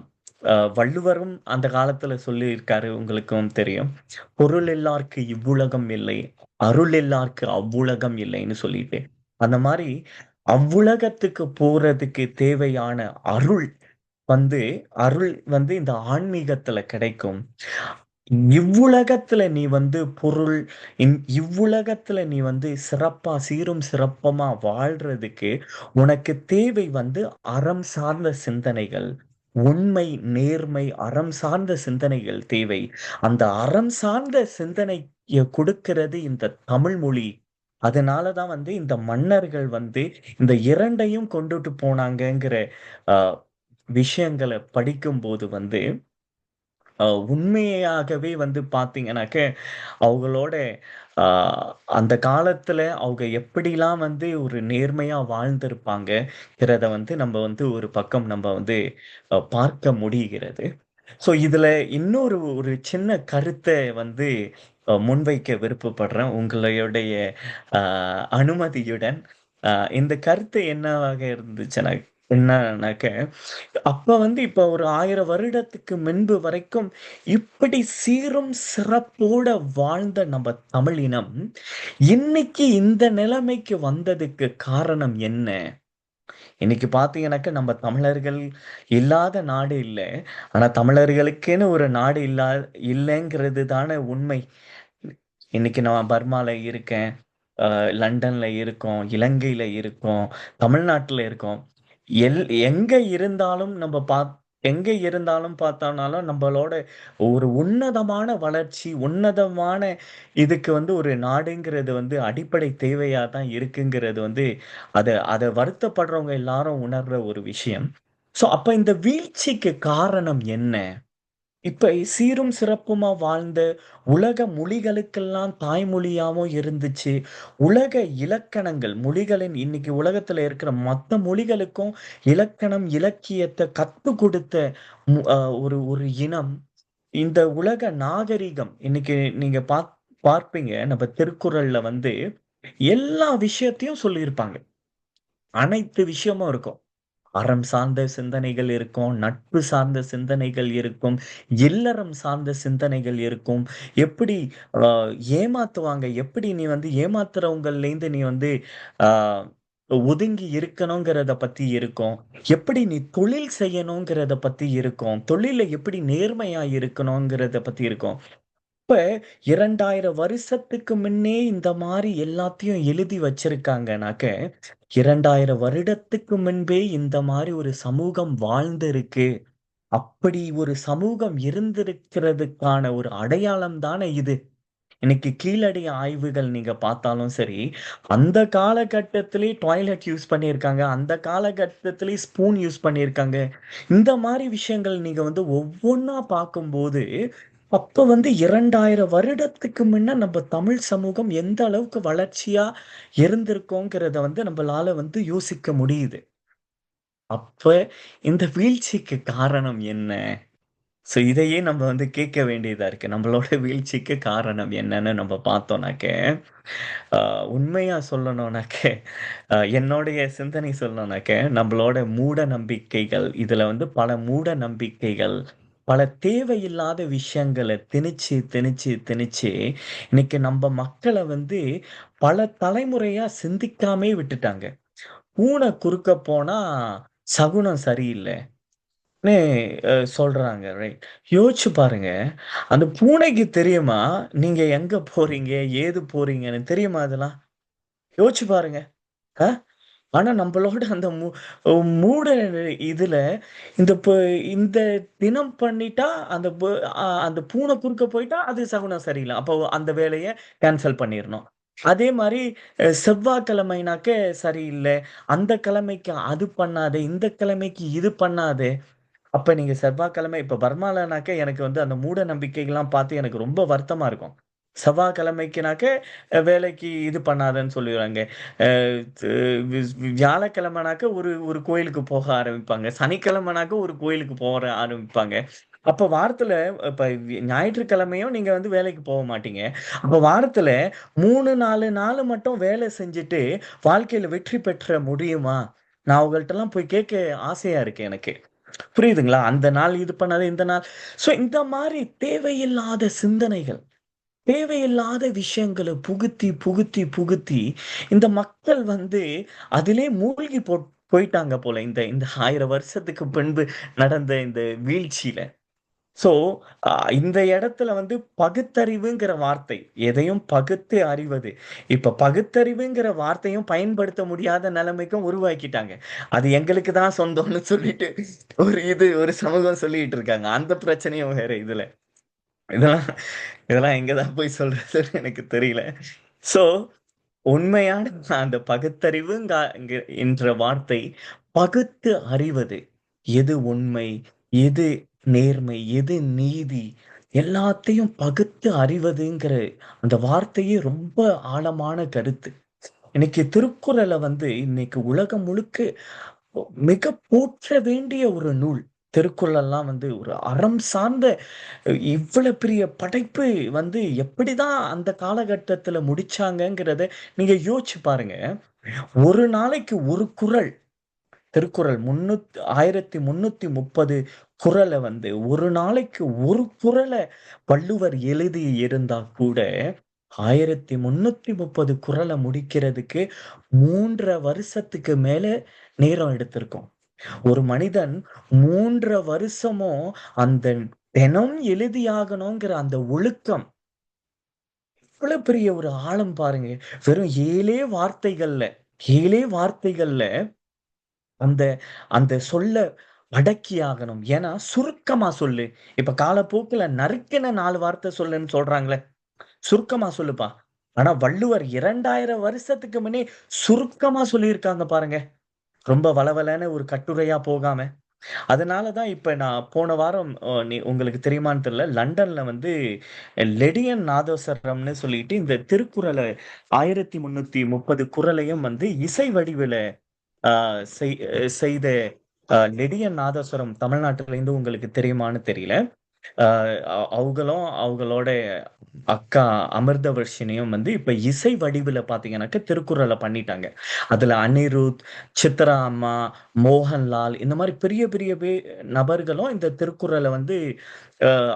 வள்ளுவரும் அந்த காலத்துல சொல்லியிருக்காரு, உங்களுக்கும் தெரியும். பொருள் எல்லார்க்கு இவ்வுலகம் இல்லை, அருள் எல்லார்க்கு அவ்வுலகம் இல்லைன்னு சொல்லிட்டு அந்த மாதிரி அவ்வுலகத்துக்கு போறதுக்கு தேவையான அருள் வந்து அருள் வந்து இந்த ஆன்மீகத்துல கிடைக்கும். இவ்வுலகத்துல நீ வந்து பொருள் இவ்வுலகத்துல நீ வந்து சிறப்பா சீரும் சிறப்பமா வாழ்றதுக்கு உனக்கு தேவை வந்து அறம் சார்ந்த சிந்தனைகள், உண்மை, நேர்மை, அறம் சார்ந்த சிந்தனைகள் தேவை. அந்த அறம் சார்ந்த சிந்தனைய கொடுக்கிறது இந்த தமிழ் மொழி. அதனாலதான் வந்து இந்த மன்னர்கள் வந்து இந்த இரண்டையும் கொண்டுட்டு போனாங்கங்கிற ஆஹ் விஷயங்களை படிக்கும்போது வந்து உண்மையாகவே வந்து பார்த்தீங்கன்னாக்க, அவங்களோட அ அந்த காலத்துல அவங்க எப்படிலாம் வந்து ஒரு நேர்மையா வாழ்ந்திருப்பாங்கங்கிறத வந்து நம்ம வந்து ஒரு பக்கம் நம்ம வந்து பார்க்க முடிகிறது. ஸோ இதுல இன்னொரு ஒரு சின்ன கருத்த வந்து முன்வைக்க விருப்பப்படுறேன் உங்களுடைய அ அனுமதியுடன். இந்த கருத்து என்னவாக இருந்துச்சுன்னா என்னன்னாக்க, அப்ப வந்து இப்ப ஒரு 1000 வருடத்துக்கு முன்பு வரைக்கும் இப்படி சீரும் சிறப்போட வாழ்ந்த நம்ம தமிழ் இனம், இன்னைக்கு இந்த நிலைமைக்கு வந்ததுக்கு காரணம் என்ன? இன்னைக்கு பார்த்தீங்கன்னாக்க, நம்ம தமிழர்கள் இல்லாத நாடு இல்ல. ஆனா தமிழர்களுக்குன்னு ஒரு நாடு இல்லைங்கிறது தானே உண்மை. இன்னைக்கு நான் பர்மால இருக்கேன், லண்டன்ல இருக்கோம், இலங்கையில இருக்கோம், தமிழ்நாட்டுல இருக்கோம். எல் எங்க இருந்தாலும் எங்க இருந்தாலும் பார்த்தோம்னாலும் நம்மளோட ஒரு உன்னதமான வளர்ச்சி, உன்னதமான இதுக்கு வந்து ஒரு நாடுங்கிறது வந்து அடிப்படை தேவையா தான் இருக்குங்கிறது வந்து அத அத வருத்தப்படுறவங்க எல்லாரும் உணர்ற ஒரு விஷயம். ஸோ அப்ப இந்த வீழ்ச்சிக்கு காரணம் என்ன? இப்ப சீரும் சிறப்புமா வாழ்ந்த உலக மொழிகளுக்கெல்லாம் தாய்மொழியாவும் இருந்துச்சு. உலக இலக்கணங்கள் மொழிகளின் இன்னைக்கு உலகத்துல இருக்கிற மத்த மொழிகளுக்கும் இலக்கணம், இலக்கியத்த கத்துக் கொடுத்த மு அ ஒரு ஒரு இனம். இந்த உலக நாகரிகம் இன்னைக்கு நீங்க பார்ப்பீங்க. நம்ம திருக்குறள்ல வந்து எல்லா விஷயத்தையும் சொல்லியிருப்பாங்க. அனைத்து விஷயமும் இருக்கும். அறம் சார்ந்த சிந்தனைகள் இருக்கும். நட்பு சார்ந்த சிந்தனைகள் இருக்கும். இல்லறம் சார்ந்த சிந்தனைகள் இருக்கும். எப்படி அ ஏமாத்துவாங்க? எப்படி நீ வந்து ஏமாத்துறவங்கள்லேருந்து நீ வந்து அ ஒதுங்கி இருக்கணுங்கிறத பத்தி இருக்கும். எப்படி நீ தொழில் செய்யணுங்கிறத பத்தி இருக்கும். தொழில்ல எப்படி நேர்மையா இருக்கணுங்கிறத பத்தி இருக்கும். இப்ப 2000 வருஷத்துக்கு முன்னே இந்த மாரி எல்லாத்தையும் எழுதி வச்சிருக்காங்கனாக்க, 2000 வருடத்துக்கு முன்பே இந்த மாரி ஒரு சமூகம் வாழ்ந்திருக்கு. அப்படி ஒரு சமூகம் இருந்திருக்கிறதுக்கான ஒரு அடையாளம் தானே இது. இன்னைக்கு கீழடி ஆய்வுகள் நீங்க பார்த்தாலும் சரி, அந்த காலகட்டத்திலே டாய்லெட் யூஸ் பண்ணியிருக்காங்க. அந்த காலகட்டத்திலே ஸ்பூன் யூஸ் பண்ணியிருக்காங்க. இந்த மாரி விஷயங்கள் நீங்க வந்து ஒவ்வொன்னா பார்க்கும்போது, அப்ப வந்து 2000 வருடத்துக்கு முன்ன நம்ம தமிழ் சமூகம் எந்த அளவுக்கு வளர்ச்சியா இருந்திருக்கோங்கிறத வந்து நம்மளால வந்து யோசிக்க முடியுது. அப்ப இந்த வீழ்ச்சிக்கு காரணம் என்ன? ஸோ இதையே நம்ம வந்து கேட்க வேண்டியதா இருக்கு. நம்மளோட வீழ்ச்சிக்கு காரணம் என்னன்னு நம்ம பார்த்தோம்னாக்க, அ உண்மையா சொல்லணும்னாக்க, என்னுடைய சிந்தனை சொல்லணும்னாக்க, நம்மளோட மூட நம்பிக்கைகள், இதுல வந்து பல மூட நம்பிக்கைகள், பல தேவையில்லாத விஷயங்கள திணிச்சு, திணிச்சு, திணிச்சு, இன்னைக்கு நம்ம மக்கள வந்து பல தலைமுறையா சிந்திக்காமயே விட்டுட்டாங்க. பூனை குறுக்க போனா சகுனம் சரியில்ல. ன்னு சொல்றாங்க. ரைட். யோசிச்சு பாருங்க. அந்த பூனைக்கு தெரியுமா? நீங்க எங்க போறீங்க? ஏது போறீங்கன்னு தெரியுமா அதெல்லாம்? யோசிச்சு பாருங்க. அ ஆனா நம்பளோட அந்த மூட இதுல இந்த இந்த தினம் பண்ணிட்டா அந்த அந்த பூனை குறுக்க போயிட்டா அது சகுனம் சரியில்ல. அப்போ அந்த வேலைய கேன்சல் பண்ணிறணும். அதே மாரி செவ்வாய்க்கிழமைனாக்க சரியில்ல. அந்த கிழமைக்கு அது பண்ணாத, இந்த கிழமைக்கு இது பண்ணாத. அப்ப நீங்க செவ்வாய்க்கிழமை இப்ப பர்மாலனாக்க எனக்கு வந்து அந்த மூட நம்பிக்கைகள்லாம் பார்த்து எனக்கு ரொம்ப வருத்தமா இருக்கும். செவ்வாய்க்கிழமைக்குனாக்க வேலைக்கு இது பண்ணாதன்னு சொல்லிருவாங்க. அ து வியாழக்கிழமைனாக்க ஒரு ஒரு கோயிலுக்கு போக ஆரம்பிப்பாங்க. சனிக்கிழமைனாக்க ஒரு கோயிலுக்கு போற ஆரம்பிப்பாங்க. அப்ப வாரத்துல இப்ப ஞாயிற்றுக்கிழமையும் நீங்க வந்து வேலைக்கு போக மாட்டீங்க. அப்ப வாரத்துல 3, 4 நாளு மட்டும் வேலை செஞ்சுட்டு வாழ்க்கையில வெற்றி பெற்ற முடியுமா? நான் உங்கள்ட்டலாம் போய் கேட்க ஆசையா இருக்கு எனக்கு. புரியுதுங்களா? அந்த நாள் இது பண்ணாத, இந்த நாள் இந்த மாரி தேவையில்லாத சிந்தனைகள், தேவையில்லாத விஷயங்கள புகுத்தி, புகுத்தி, புகுத்தி இந்த மக்கள் வந்து அதிலே மூழ்கி போயிட்டாங்க போல. இந்த இந்த 1000 வருஷத்துக்கு பின்பு நடந்த இந்த வீழ்ச்சியில. ஸோ, இந்த இடத்துல வந்து பகுத்தறிவுங்கிற வார்த்தை, எதையும் பகுத்து அறிவது. இப்ப பகுத்தறிவுங்கிற வார்த்தையும் பயன்படுத்த முடியாத நிலைமைக்கும் உருவாக்கிட்டாங்க. அது எங்களுக்கு தான் சொந்தம்னு சொல்லிட்டு ஒரு சமூகம் சொல்லிட்டு இருக்காங்க. அந்த பிரச்சனையும் வேற இதுல. இதெல்லாம் இதெல்லாம் எங்க தான் போய் சொல்றதுன்னு எனக்கு தெரியல. ஸோ, உண்மையான அந்த என்ற வார்த்தை, பகுத்து அறிவது. எது உண்மை? எது நேர்மை? எது நீதி? எல்லாத்தையும் பகுத்து அறிவதுங்கிற அந்த வார்த்தையே ரொம்ப ஆழமான கருத்து. இன்னைக்கு திருக்குறள வந்து இன்னைக்கு உலகம் முழுக்க மிக போற்ற வேண்டிய ஒரு நூல். திருக்குறள்லாம் வந்து ஒரு அறம் சார்ந்த இவ்வளவு பெரிய படைப்பு வந்து எப்படிதான் அந்த காலகட்டத்துல முடிச்சாங்கங்கிறத நீங்க யோசிச்சு பாருங்க. ஒரு நாளைக்கு ஒரு குறள், திருக்குறள் 1330 குறள வந்து ஒரு நாளைக்கு ஒரு குறள வள்ளுவர் எழுதி இருந்தா கூட 1330 குறள முடிக்கிறதுக்கு 3 1/2 வருஷத்துக்கு மேல நேரம் எடுத்திருக்கும். ஒரு மனிதன் 3 1/2 வருஷமும் அந்த தினம் எழுதியாகணுங்கிற அந்த ஒழுக்கம் எவ்வளவு பெரிய ஒரு ஆழம் பாருங்க. வெறும் 7 வார்த்தைகள்ல அந்த அந்த சொல்ல அடக்கியாகணும். ஏன்னா, சுருக்கமா சொல்லு. இப்ப காலப்போக்குல நறுக்குன 4 வார்த்தை சொல்லுன்னு சொல்றாங்கல்ல. சுருக்கமா சொல்லுப்பா. ஆனா வள்ளுவர் 2000 வருஷத்துக்கு முன்னே சுருக்கமா சொல்லியிருக்காங்க பாருங்க. ரொம்ப வளவளன்னு ஒரு கட்டுரையா போகாம. அதனால தான் இப்ப நான் போன வாரம் உங்களுக்கு தெரியுமான்னு தெரியல, லண்டன்ல வந்து லெடியன் நாதஸ்வரம்னு சொல்லிட்டு இந்த திருக்குறள 1330 குறளையும் வந்து இசை வடிவில ஆ செய்த லெடியன் நாதஸ்வரம் தமிழ்நாட்டிலேருந்து உங்களுக்கு தெரியுமான்னு தெரியல. அவங்களும் அவங்களோட அக்கா அமிர்தவர்ஷினியும் வந்து இப்ப இசை வடிவில் பார்த்தீங்கன்னாக்க திருக்குறளை பண்ணிட்டாங்க. அதுல அனிருத், சித்ரா அம்மா, மோகன்லால் இந்த மாதிரி பெரிய பெரிய நபர்களும் இந்த திருக்குறளை வந்து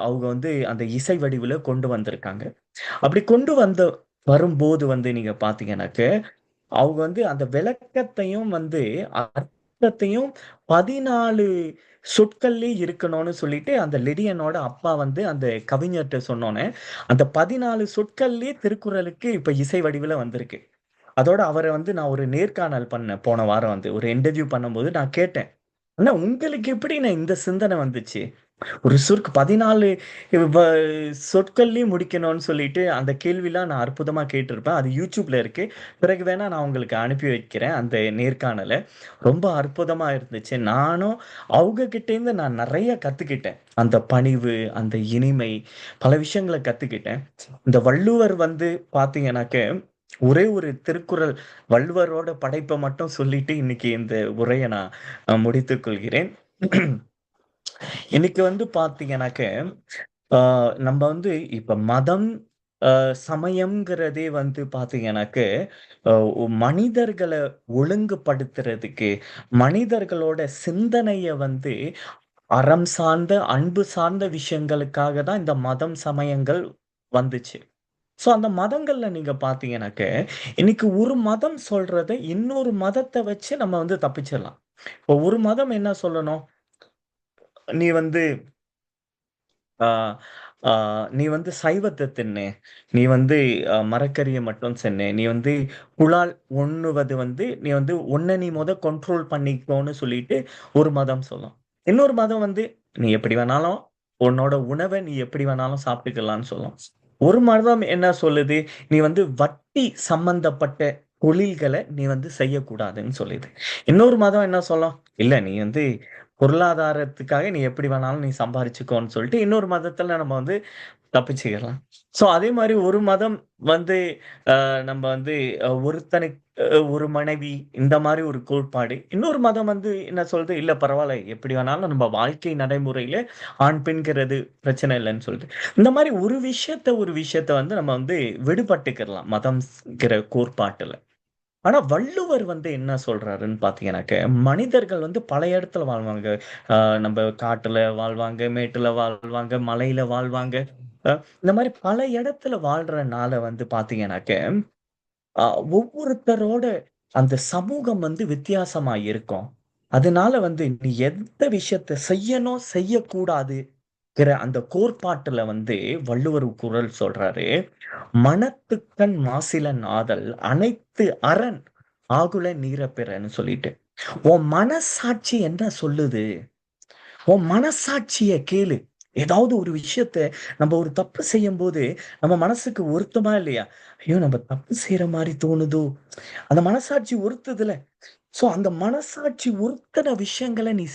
அவங்க வந்து அந்த இசை வடிவில் கொண்டு வந்திருக்காங்க. அப்படி கொண்டு வரும்போது வந்து நீங்க பாத்தீங்கன்னாக்க அவங்க வந்து அந்த விளக்கத்தையும் வந்து அர்த்தத்தையும் 14 சொற்கள்லயே இருக்கணும்னு சொல்லிட்டு அந்த லெடியனோட அப்பா வந்து அந்த கவிஞர்கிட்ட சொன்னோன்னே அந்த 14 சொற்கள்லயே திருக்குறளுக்கு இப்ப இசை வடிவில் வந்திருக்கு. அதோட அவரை வந்து நான் ஒரு நேர்காணல் பண்ணேன் போன வாரம் வந்து ஒரு இன்டர்வியூ பண்ணும்போது நான் கேட்டேன், அண்ணா உங்களுக்கு எப்படி நான் இந்த சிந்தனை வந்துச்சு, ஒரு சுருக்கு 14 வ சொற்கள்லயும் முடிக்கணும்னு சொல்லிட்டு அந்த கேள்விலாம் நான் அற்புதமா கேட்டிருப்பேன். அது YouTubeல இருக்கு. பிறகு வேணா நான் உங்களுக்கு அனுப்பி வைக்கிறேன் அந்த நேர்காணல. ரொம்ப அற்புதமா இருந்துச்சு. நானும் அவங்க கிட்டேருந்து நான் நெறைய கத்துக்கிட்டேன். அந்த பணிவு, அந்த இனிமை, பல விஷயங்கள கத்துக்கிட்டேன். இந்த வள்ளுவர் வந்து பார்த்தீங்கன்னாக்க, ஒரே ஒரு திருக்குறள் வள்ளுவரோட படைப்ப மட்டும் சொல்லிட்டு இன்னைக்கு இந்த உரைய நான் முடித்துக் கொள்கிறேன். இன்னைக்கு வந்து பாத்தீங்கன்னாக்க நம்ம வந்து இப்ப மதம் சமயம்ங்கிறதே வந்து பாத்தீங்கன்னாக்க மனிதர்களை ஒழுங்குபடுத்துறதுக்கு மனிதர்களோட சிந்தனைய வந்து அறம் சார்ந்த அன்பு சார்ந்த விஷயங்களுக்காக தான் இந்த மதம் சமயங்கள் வந்துச்சு. சோ அந்த மதங்கள்ல நீங்க பாத்தீங்கன்னாக்க இன்னைக்கு ஒரு மதம் சொல்றத இன்னொரு மதத்தை வச்சு நம்ம வந்து தப்பிச்சிடலாம். இப்போ ஒரு மதம் என்ன சொல்லணும், நீ வந்து ஆ, ஆ, நீ வந்து சைவத்தை தின்னு, நீ வந்து மரக்கறியை மட்டும் தின்னு, நீ வந்து புலால் உண்ணுவது வந்து நீ வந்து உன்னை நீ கண்ட்ரோல் பண்ணிக்கோன்னு சொல்லிட்டு ஒரு மதம் சொல்லும். இன்னொரு மதம் வந்து நீ எப்படி வேணாலும் உன்னோட உணவை நீ எப்படி வேணாலும் சாப்பிட்டுக்கலாம்னு சொல்லும். ஒரு மதம் என்ன சொல்லுது, நீ வந்து வட்டி சம்பந்தப்பட்ட தொழில்களை நீ வந்து செய்யக்கூடாதுன்னு சொல்லுது. இன்னொரு மதம் என்ன சொல்லும், இல்ல நீ வந்து பொருளாதாரத்துக்காக நீ எப்படி வேணாலும் நீ சம்பாரிச்சுக்கோன்னு சொல்லிட்டு இன்னொரு மதத்துல நம்ம வந்து தப்பிச்சுக்கலாம். சோ அதே மாதிரி ஒரு மதம் வந்து நம்ம வந்து ஒருத்தனுக்கு ஒரு மனைவி இந்த மாதிரி ஒரு கோட்பாடு. இன்னொரு மதம் வந்து என்ன சொல்றது, இல்ல பரவாயில்ல எப்படி வேணாலும் நம்ம வாழ்க்கை நடைமுறையில ஆண் பெண்கிறது பிரச்சனை இல்லைன்னு சொல்லிட்டு இந்த மாதிரி ஒரு விஷயத்த வந்து நம்ம வந்து விடுபட்டுக்கலாம் மதம்ங்கிற கோட்பாட்டுல. ஆனா வள்ளுவர் வந்து என்ன சொல்றாருன்னு பாத்தீங்கன்னாக்க, மனிதர்கள் வந்து பல இடத்துல வாழ்வாங்க. நம்ம காட்டுல வாழ்வாங்க, மேட்டுல வாழ்வாங்க, மலையில வாழ்வாங்க. இந்த மாதிரி பல இடத்துல வாழ்றனால வந்து பாத்தீங்கன்னாக்க, அ ஒவ்வொருத்தரோட அந்த சமூகம் வந்து வித்தியாசமா இருக்கும். அதனால வந்து நீ எந்த விஷயத்த செய்யணும், செய்யக்கூடாதுங்கிற அந்த கோட்பாட்டுல வந்து வள்ளுவர் குறள் சொல்றாரு. "மனத்துக்கண் மாசிலன் ஆதல் அனைத்து அரண் ஆகுல நீரப்பிறன்னு" சொல்லிட்டு. உன் மனசாட்சி என்ன சொல்லுது? உன் மனசாட்சிய கேளு. ஏதாவது ஒரு விஷயத்த நம்ம ஒரு தப்பு செய்யும்போது, நம்ம மனசுக்கு வருத்தமா இல்லையா? ஐயோ! நம்ம தப்பு செய்ற மாரி தோணுதோ! அந்த மனசாட்சி உறுத்துதுல. சோ அந்த மனசாட்சி உறுத்துன விஷயங்கள நீ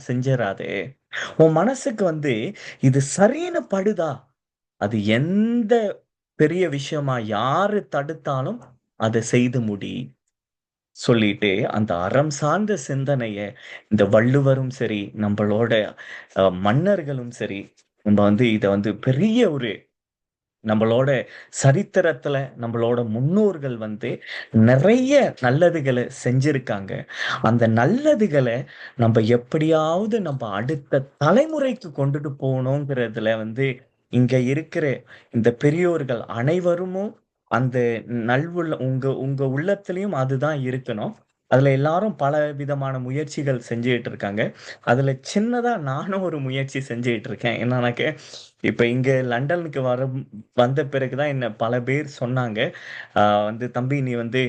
செஞ்சிறாதே. உன் மனசுக்கு வந்து இது சரின்னு படுதா? அது எந்த பெரிய விஷயமா யாரு தடுத்தாலும் அத செய்து முடி. சொல்லிட்டு அந்த அறம் சார்ந்த சிந்தனைய இந்த வள்ளுவரும் சரி, நம்மளோட மன்னர்களும் சரி, நம்ம வந்து இத வந்து பெரிய ஒரு நம்மளோட சரித்திரத்துல நம்மளோட முன்னோர்கள் வந்து நிறைய நல்லதுகளை செஞ்சிருக்காங்க. அந்த நல்லதுகளை நம்ம எப்படியாவது நம்ம அடுத்த தலைமுறைக்கு கொண்டுட்டு போகணுங்கிறதுல வந்து இங்க இருக்கிற இந்த பெரியோர்கள் அனைவரும் அந்த நல்வுள்ள உங்க உங்க உள்ளத்திலயும் அதுதான் இருக்கணும். அதுல எல்லாரும் பல விதமான முயற்சிகள் செஞ்சுட்டு இருக்காங்க. அதுல சின்னதா நானும் ஒரு முயற்சி செஞ்சுட்டு இருக்கேன். என்னன்னாக்க, இப்ப இங்க லண்டனுக்கு வந்த பிறகுதான் என்ன பல பேர் சொன்னாங்க. வந்து தம்பி நீ வந்து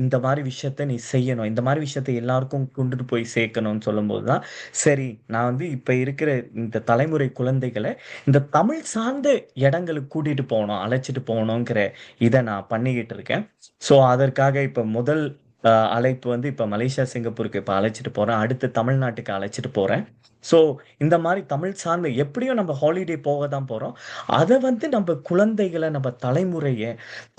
இந்த மாதிரி விஷயத்த நீ செய்யணும். இந்த மாதிரி விஷயத்த எல்லாருக்கும் கொண்டுட்டு போய் சேர்க்கணும்னு சொல்லும்போதுதான், சரி நான் வந்து இப்ப இருக்கிற இந்த தலைமுறை குழந்தைகளை இந்த தமிழ் சார்ந்த இடங்களுக்கு கூட்டிட்டு போகணும், அழைச்சிட்டு போகணுங்கிற இத நான் பண்ணிக்கிட்டு இருக்கேன். சோ அதற்காக இப்ப முதல் அழைப்பு வந்து இப்போ மலேசியா, சிங்கப்பூருக்கு இப்போ அழைச்சிட்டு போறேன். அடுத்து தமிழ்நாட்டுக்கு அழைச்சிட்டு போறேன். ஸோ இந்த மாதிரி தமிழ் சார்ந்த எப்படியும் நம்ம ஹாலிடே போக தான் போறோம். அதை வந்து நம்ம குழந்தைகளை, நம்ம தலைமுறையை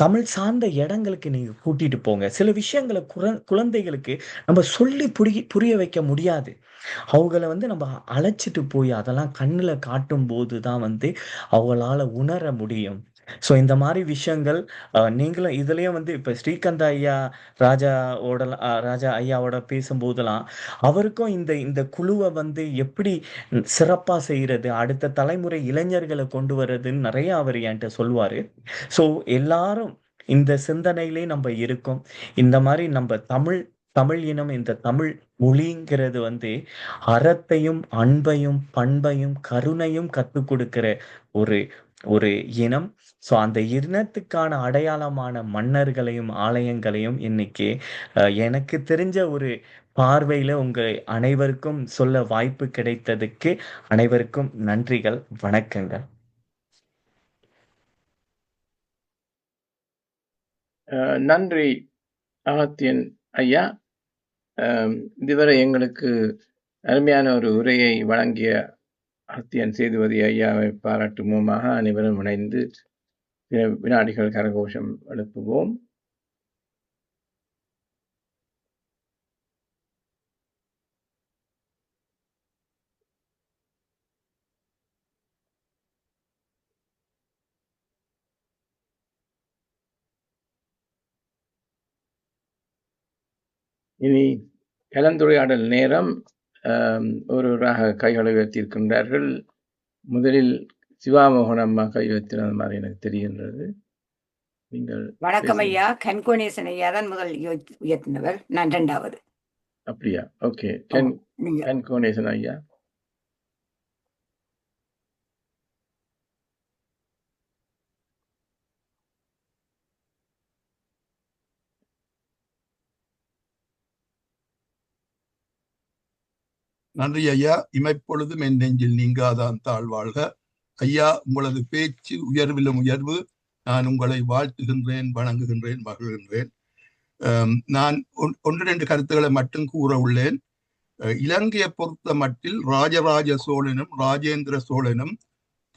தமிழ் சார்ந்த இடங்களுக்கு நீங்க கூட்டிட்டு போங்க. சில விஷயங்களை குழந்தைகளுக்கு நம்ம சொல்லி புரிய வைக்க முடியாது. அவங்கள வந்து நம்ம அழைச்சிட்டு போய் அதெல்லாம் கண்ணுல காட்டும்போது தான் வந்து அவங்களால உணர முடியும். ஸோ இந்த மாதிரி விஷயங்கள் நீங்களும் இதுலயும் வந்து இப்ப ஸ்ரீகந்த ஐயா ராஜா ஐயாவோட பேசும்போதெல்லாம் அவருக்கும் இந்த இந்த குழுவை வந்து எப்படி சிறப்பா செய்யறது, அடுத்த தலைமுறை இளைஞர்களை கொண்டு வர்றதுன்னு நிறைய அவர் என்கிட்ட சொல்லுவாரு. ஸோ எல்லாரும் இந்த சிந்தனையிலே நம்ம இருக்கோம். இந்த மாதிரி நம்ம தமிழ் தமிழ் இனம், இந்த தமிழ் மொழிங்கிறது வந்து அறத்தையும் அன்பையும் பண்பையும் கருணையும் கற்றுக் கொடுக்கிற ஒரு ஒரு இனம். ஸோ அந்த இனத்துக்கான அடையாளமான மன்னர்களையும் ஆலயங்களையும் இன்னைக்கு எனக்கு தெரிஞ்ச ஒரு பார்வையில உங்க அனைவருக்கும் சொல்ல வாய்ப்பு கிடைத்ததுக்கு அனைவருக்கும் நன்றிகள், வணக்கங்கள். நன்றி அகத்தியன் ஐயா. இதுவரை எங்களுக்கு அருமையான ஒரு உரையை வழங்கிய அகத்தியன் சேதுபதி ஐயாவை பாராட்டுவோமாக அனைவரும் இணைந்து வினாடிகள் கரகோஷம் எழுப்புவோம். இனி கலந்துரையாடல் நேரம். ஒருவராக கைகளை உயர்த்தியிருக்கின்றார்கள். முதலில் சிவாமோகன் அம்மா கை உயர்த்தினது மாதிரி எனக்கு தெரிகின்றது. நீங்கள் வணக்கம் ஐயா. கண்கோணேசன் ஐயா தான் முதல் உயர்த்தினவர், நான் இரண்டாவது. அப்படியா? ஓகே. கண்கோணேசன் ஐயா. நன்றி ஐயா. இமைப்பொழுதும் என் நெஞ்சில் நீங்காதான் தாழ்வாழ்க. ஐயா, உங்களது பேச்சு உயர்விலும் உயர்வு. நான் உங்களை வாழ்த்துகின்றேன், வணங்குகின்றேன், மகிழ்கின்றேன். நான் ஒன்று ரெண்டு கருத்துக்களை மட்டும் கூற உள்ளேன். இலங்கையை பொறுத்த மட்டில் ராஜராஜ சோழனும் ராஜேந்திர சோழனும்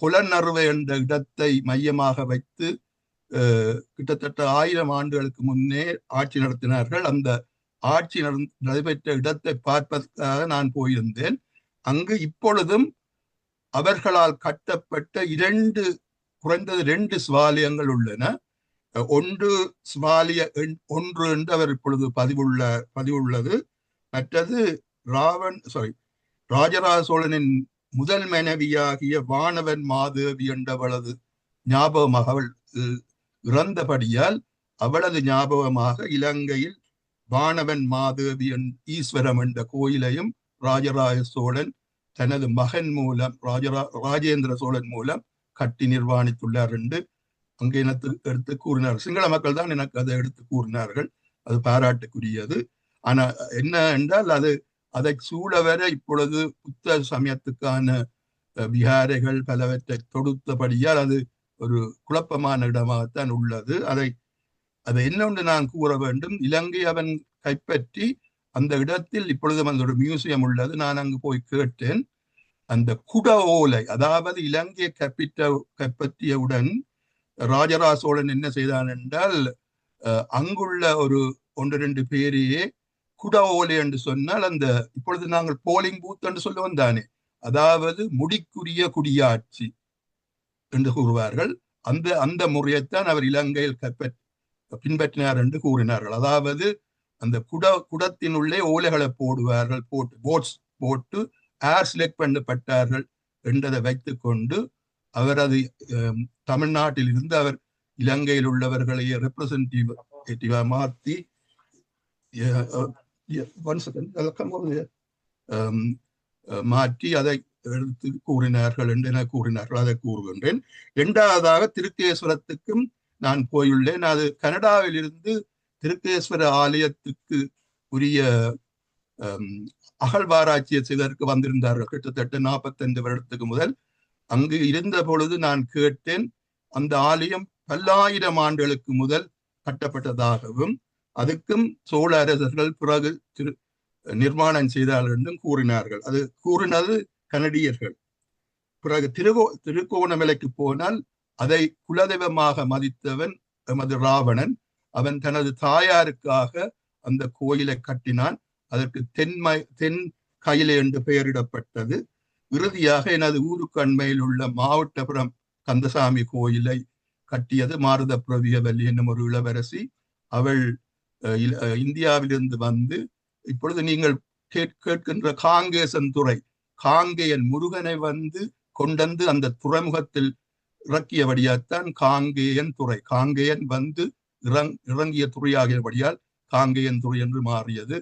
புலனறுவை என்ற இடத்தை மையமாக வைத்து கிட்டத்தட்ட 1000 ஆண்டுகளுக்கு முன்னே ஆட்சி நடத்தினார்கள். அந்த ஆட்சி நடைபெற்ற இடத்தை பார்ப்பதற்காக நான் போயிருந்தேன். அங்கு இப்பொழுதும் அவர்களால் கட்டப்பட்ட குறைந்தது 2 சிவாலயங்கள் உள்ளன. ஒன்று சிவாலய 1 என்று அவர் இப்பொழுது பதிவுள்ளது. மற்றது ராஜராஜ சோழனின் முதல் மனைவியாகிய வானவன் மாதேவி என்றவளது ஞாபகமாக அவள் இறந்தபடியால் அவளது ஞாபகமாக இலங்கையில் வானவன் மாதேவி ஈஸ்வரம் என்ற கோயிலையும் ராஜராஜ சோழன் தனது மகன் மூலம் ராஜேந்திர சோழன் மூலம் கட்டி நிர்வாணித்துள்ளார் என்று அங்கே எடுத்து கூறினார். சிங்கள மக்கள் தான் எனக்கு அதை எடுத்து கூறினார்கள். அது பாராட்டுக்குரியது. ஆனா என்ன என்றால் அதை சூழ வர இப்பொழுது புத்த சமயத்துக்கான விகாரைகள் பலவற்றை தொடுத்தபடியால் அது ஒரு குழப்பமான இடமாகத்தான் உள்ளது. அதை என்னொன்று நான் கூற வேண்டும். இலங்கை அவன் கைப்பற்றி அந்த இடத்தில் இப்பொழுது அந்த ஒரு மியூசியம் உள்ளது. நான் அங்கு போய் கேட்டேன். அந்த குட ஓலை, அதாவது இலங்கையை கைப்பற்றியவுடன் ராஜராஜ சோழன் என்ன செய்தான் என்றால், அங்குள்ள ஒரு 1-2 பேரையே குட ஓலை என்று சொன்னால், அந்த இப்பொழுது நாங்கள் போலிங் பூத் என்று சொல்லுவோம் தானே, அதாவது முடிக்குரிய குடியாட்சி என்று கூறுவார்கள். அந்த முறையைத்தான் அவர் இலங்கையில் பின்பற்றினார் என்று கூறினார்கள். அதாவது அந்த குடத்தினுள்ளே ஓலைகளை போடுவார்கள், போட்டு ஏர் செலக்ட் பண்ணப்பட்டார்கள் என்றதை வைத்துக் கொண்டு அவர் அது தமிழ்நாட்டில் இருந்து அவர் இலங்கையில் உள்ளவர்களையே ரெப்ரசன்டேட்டிவா மாற்றி மாற்றி அதை எடுத்து கூறினார்கள் என்று கூறினார்கள். அதை கூறுகின்றேன். 2வதாக திருக்கேஸ்வரத்துக்கும் நான் போயுள்ளேன். அது கனடாவில் இருந்து திருக்கேஸ்வர ஆலயத்துக்கு உரிய அகழ்வாராய்ச்சியை செய்வதற்கு வந்திருந்தார்கள். கிட்டத்தட்ட 45 வருடத்துக்கு முதல் அங்கு இருந்த பொழுது நான் கேட்டேன். அந்த ஆலயம் பல்லாயிரம் ஆண்டுகளுக்கு முதல் கட்டப்பட்டதாகவும் அதுக்கும் சோழ அரசர்கள் பிறகு நிர்மாணம் செய்தார்கள் என்றும் கூறினார்கள். அது கூறினது கனடியர்கள். பிறகு திருக்கோணமலைக்கு போனால் அதை குலதெய்வமாக மதித்தவன் எமது ராவணன். அவன் தனது தாயாருக்காக அந்த கோயிலை கட்டினான். அதற்கு தென் கையிலே என்று பெயரிடப்பட்டது. இறுதியாக எனது ஊருக்கு அண்மையில் உள்ள மாவட்டபுரம் கந்தசாமி கோயிலை கட்டியது மாருத பிரவியவல்லி என்னும் ஒரு இளவரசி. அவள் இந்தியாவிலிருந்து வந்து இப்பொழுது நீங்கள் கேட்கின்ற காங்கேசன் துறை, காங்கேயன் முருகனை வந்து கொண்டு அந்த துறைமுகத்தில் இறக்கியபடியால்தான் காங்கேயன் துறை, காங்கேயன் வந்து இறங்கிய துறையாகியபடியால் காங்கேயன் துறை என்று மாறியது.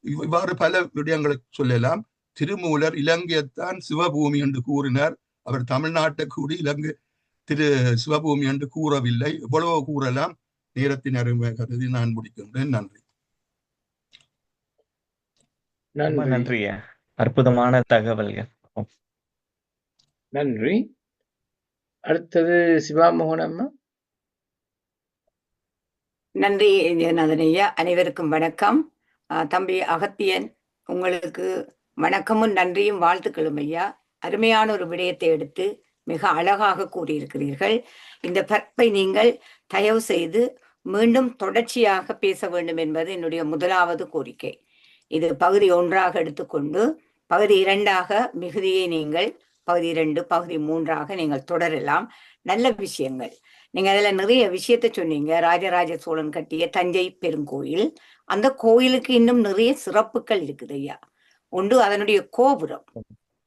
இவ்வாறு பல விடயங்களை சொல்லலாம். திருமூலர் இலங்கையைத்தான் சிவபூமி என்று கூறினார். அவர் தமிழ்நாட்டை கூடி இலங்கை சிவபூமி என்று கூறவில்லை. எவ்வளவோ கூறலாம். நேரத்தின் அருமை கருதி நான் முடிக்கின்றேன். நன்றி. நன்றி. அற்புதமான தகவல்கள். நன்றி. அடுத்தது சிவாமோகனம்மா. நன்றி ஜெகநாதனையா. அனைவருக்கும் வணக்கம். தம்பி அகத்தியன், உங்களுக்கு வணக்கமும் நன்றியும் வாழ்த்துக்களும் ஐயா. அருமையான ஒரு விடயத்தை எடுத்து மிக அழகாக கூறியிருக்கிறீர்கள். இந்த பரப்பை நீங்கள் தயவு செய்து மீண்டும் தொடர்ச்சியாக பேச வேண்டும் என்பது என்னுடைய முதலாவது கோரிக்கை. இது பகுதி 1ஆக எடுத்துக்கொண்டு பகுதி 2ஆக மிகுதியை நீங்கள் பகுதி 2, பகுதி 3ஆக நீங்கள் தொடரலாம். நல்ல விஷயங்கள் நீங்க அதுல நிறைய விஷயத்த சொன்னீங்க. ராஜராஜ சோழன் கட்டிய தஞ்சை பெருங்கோயில், அந்த கோயிலுக்கு இன்னும் நிறைய சிறப்புகள் இருக்குது ஐயா. ஒன்று அதனுடைய கோபுரம்.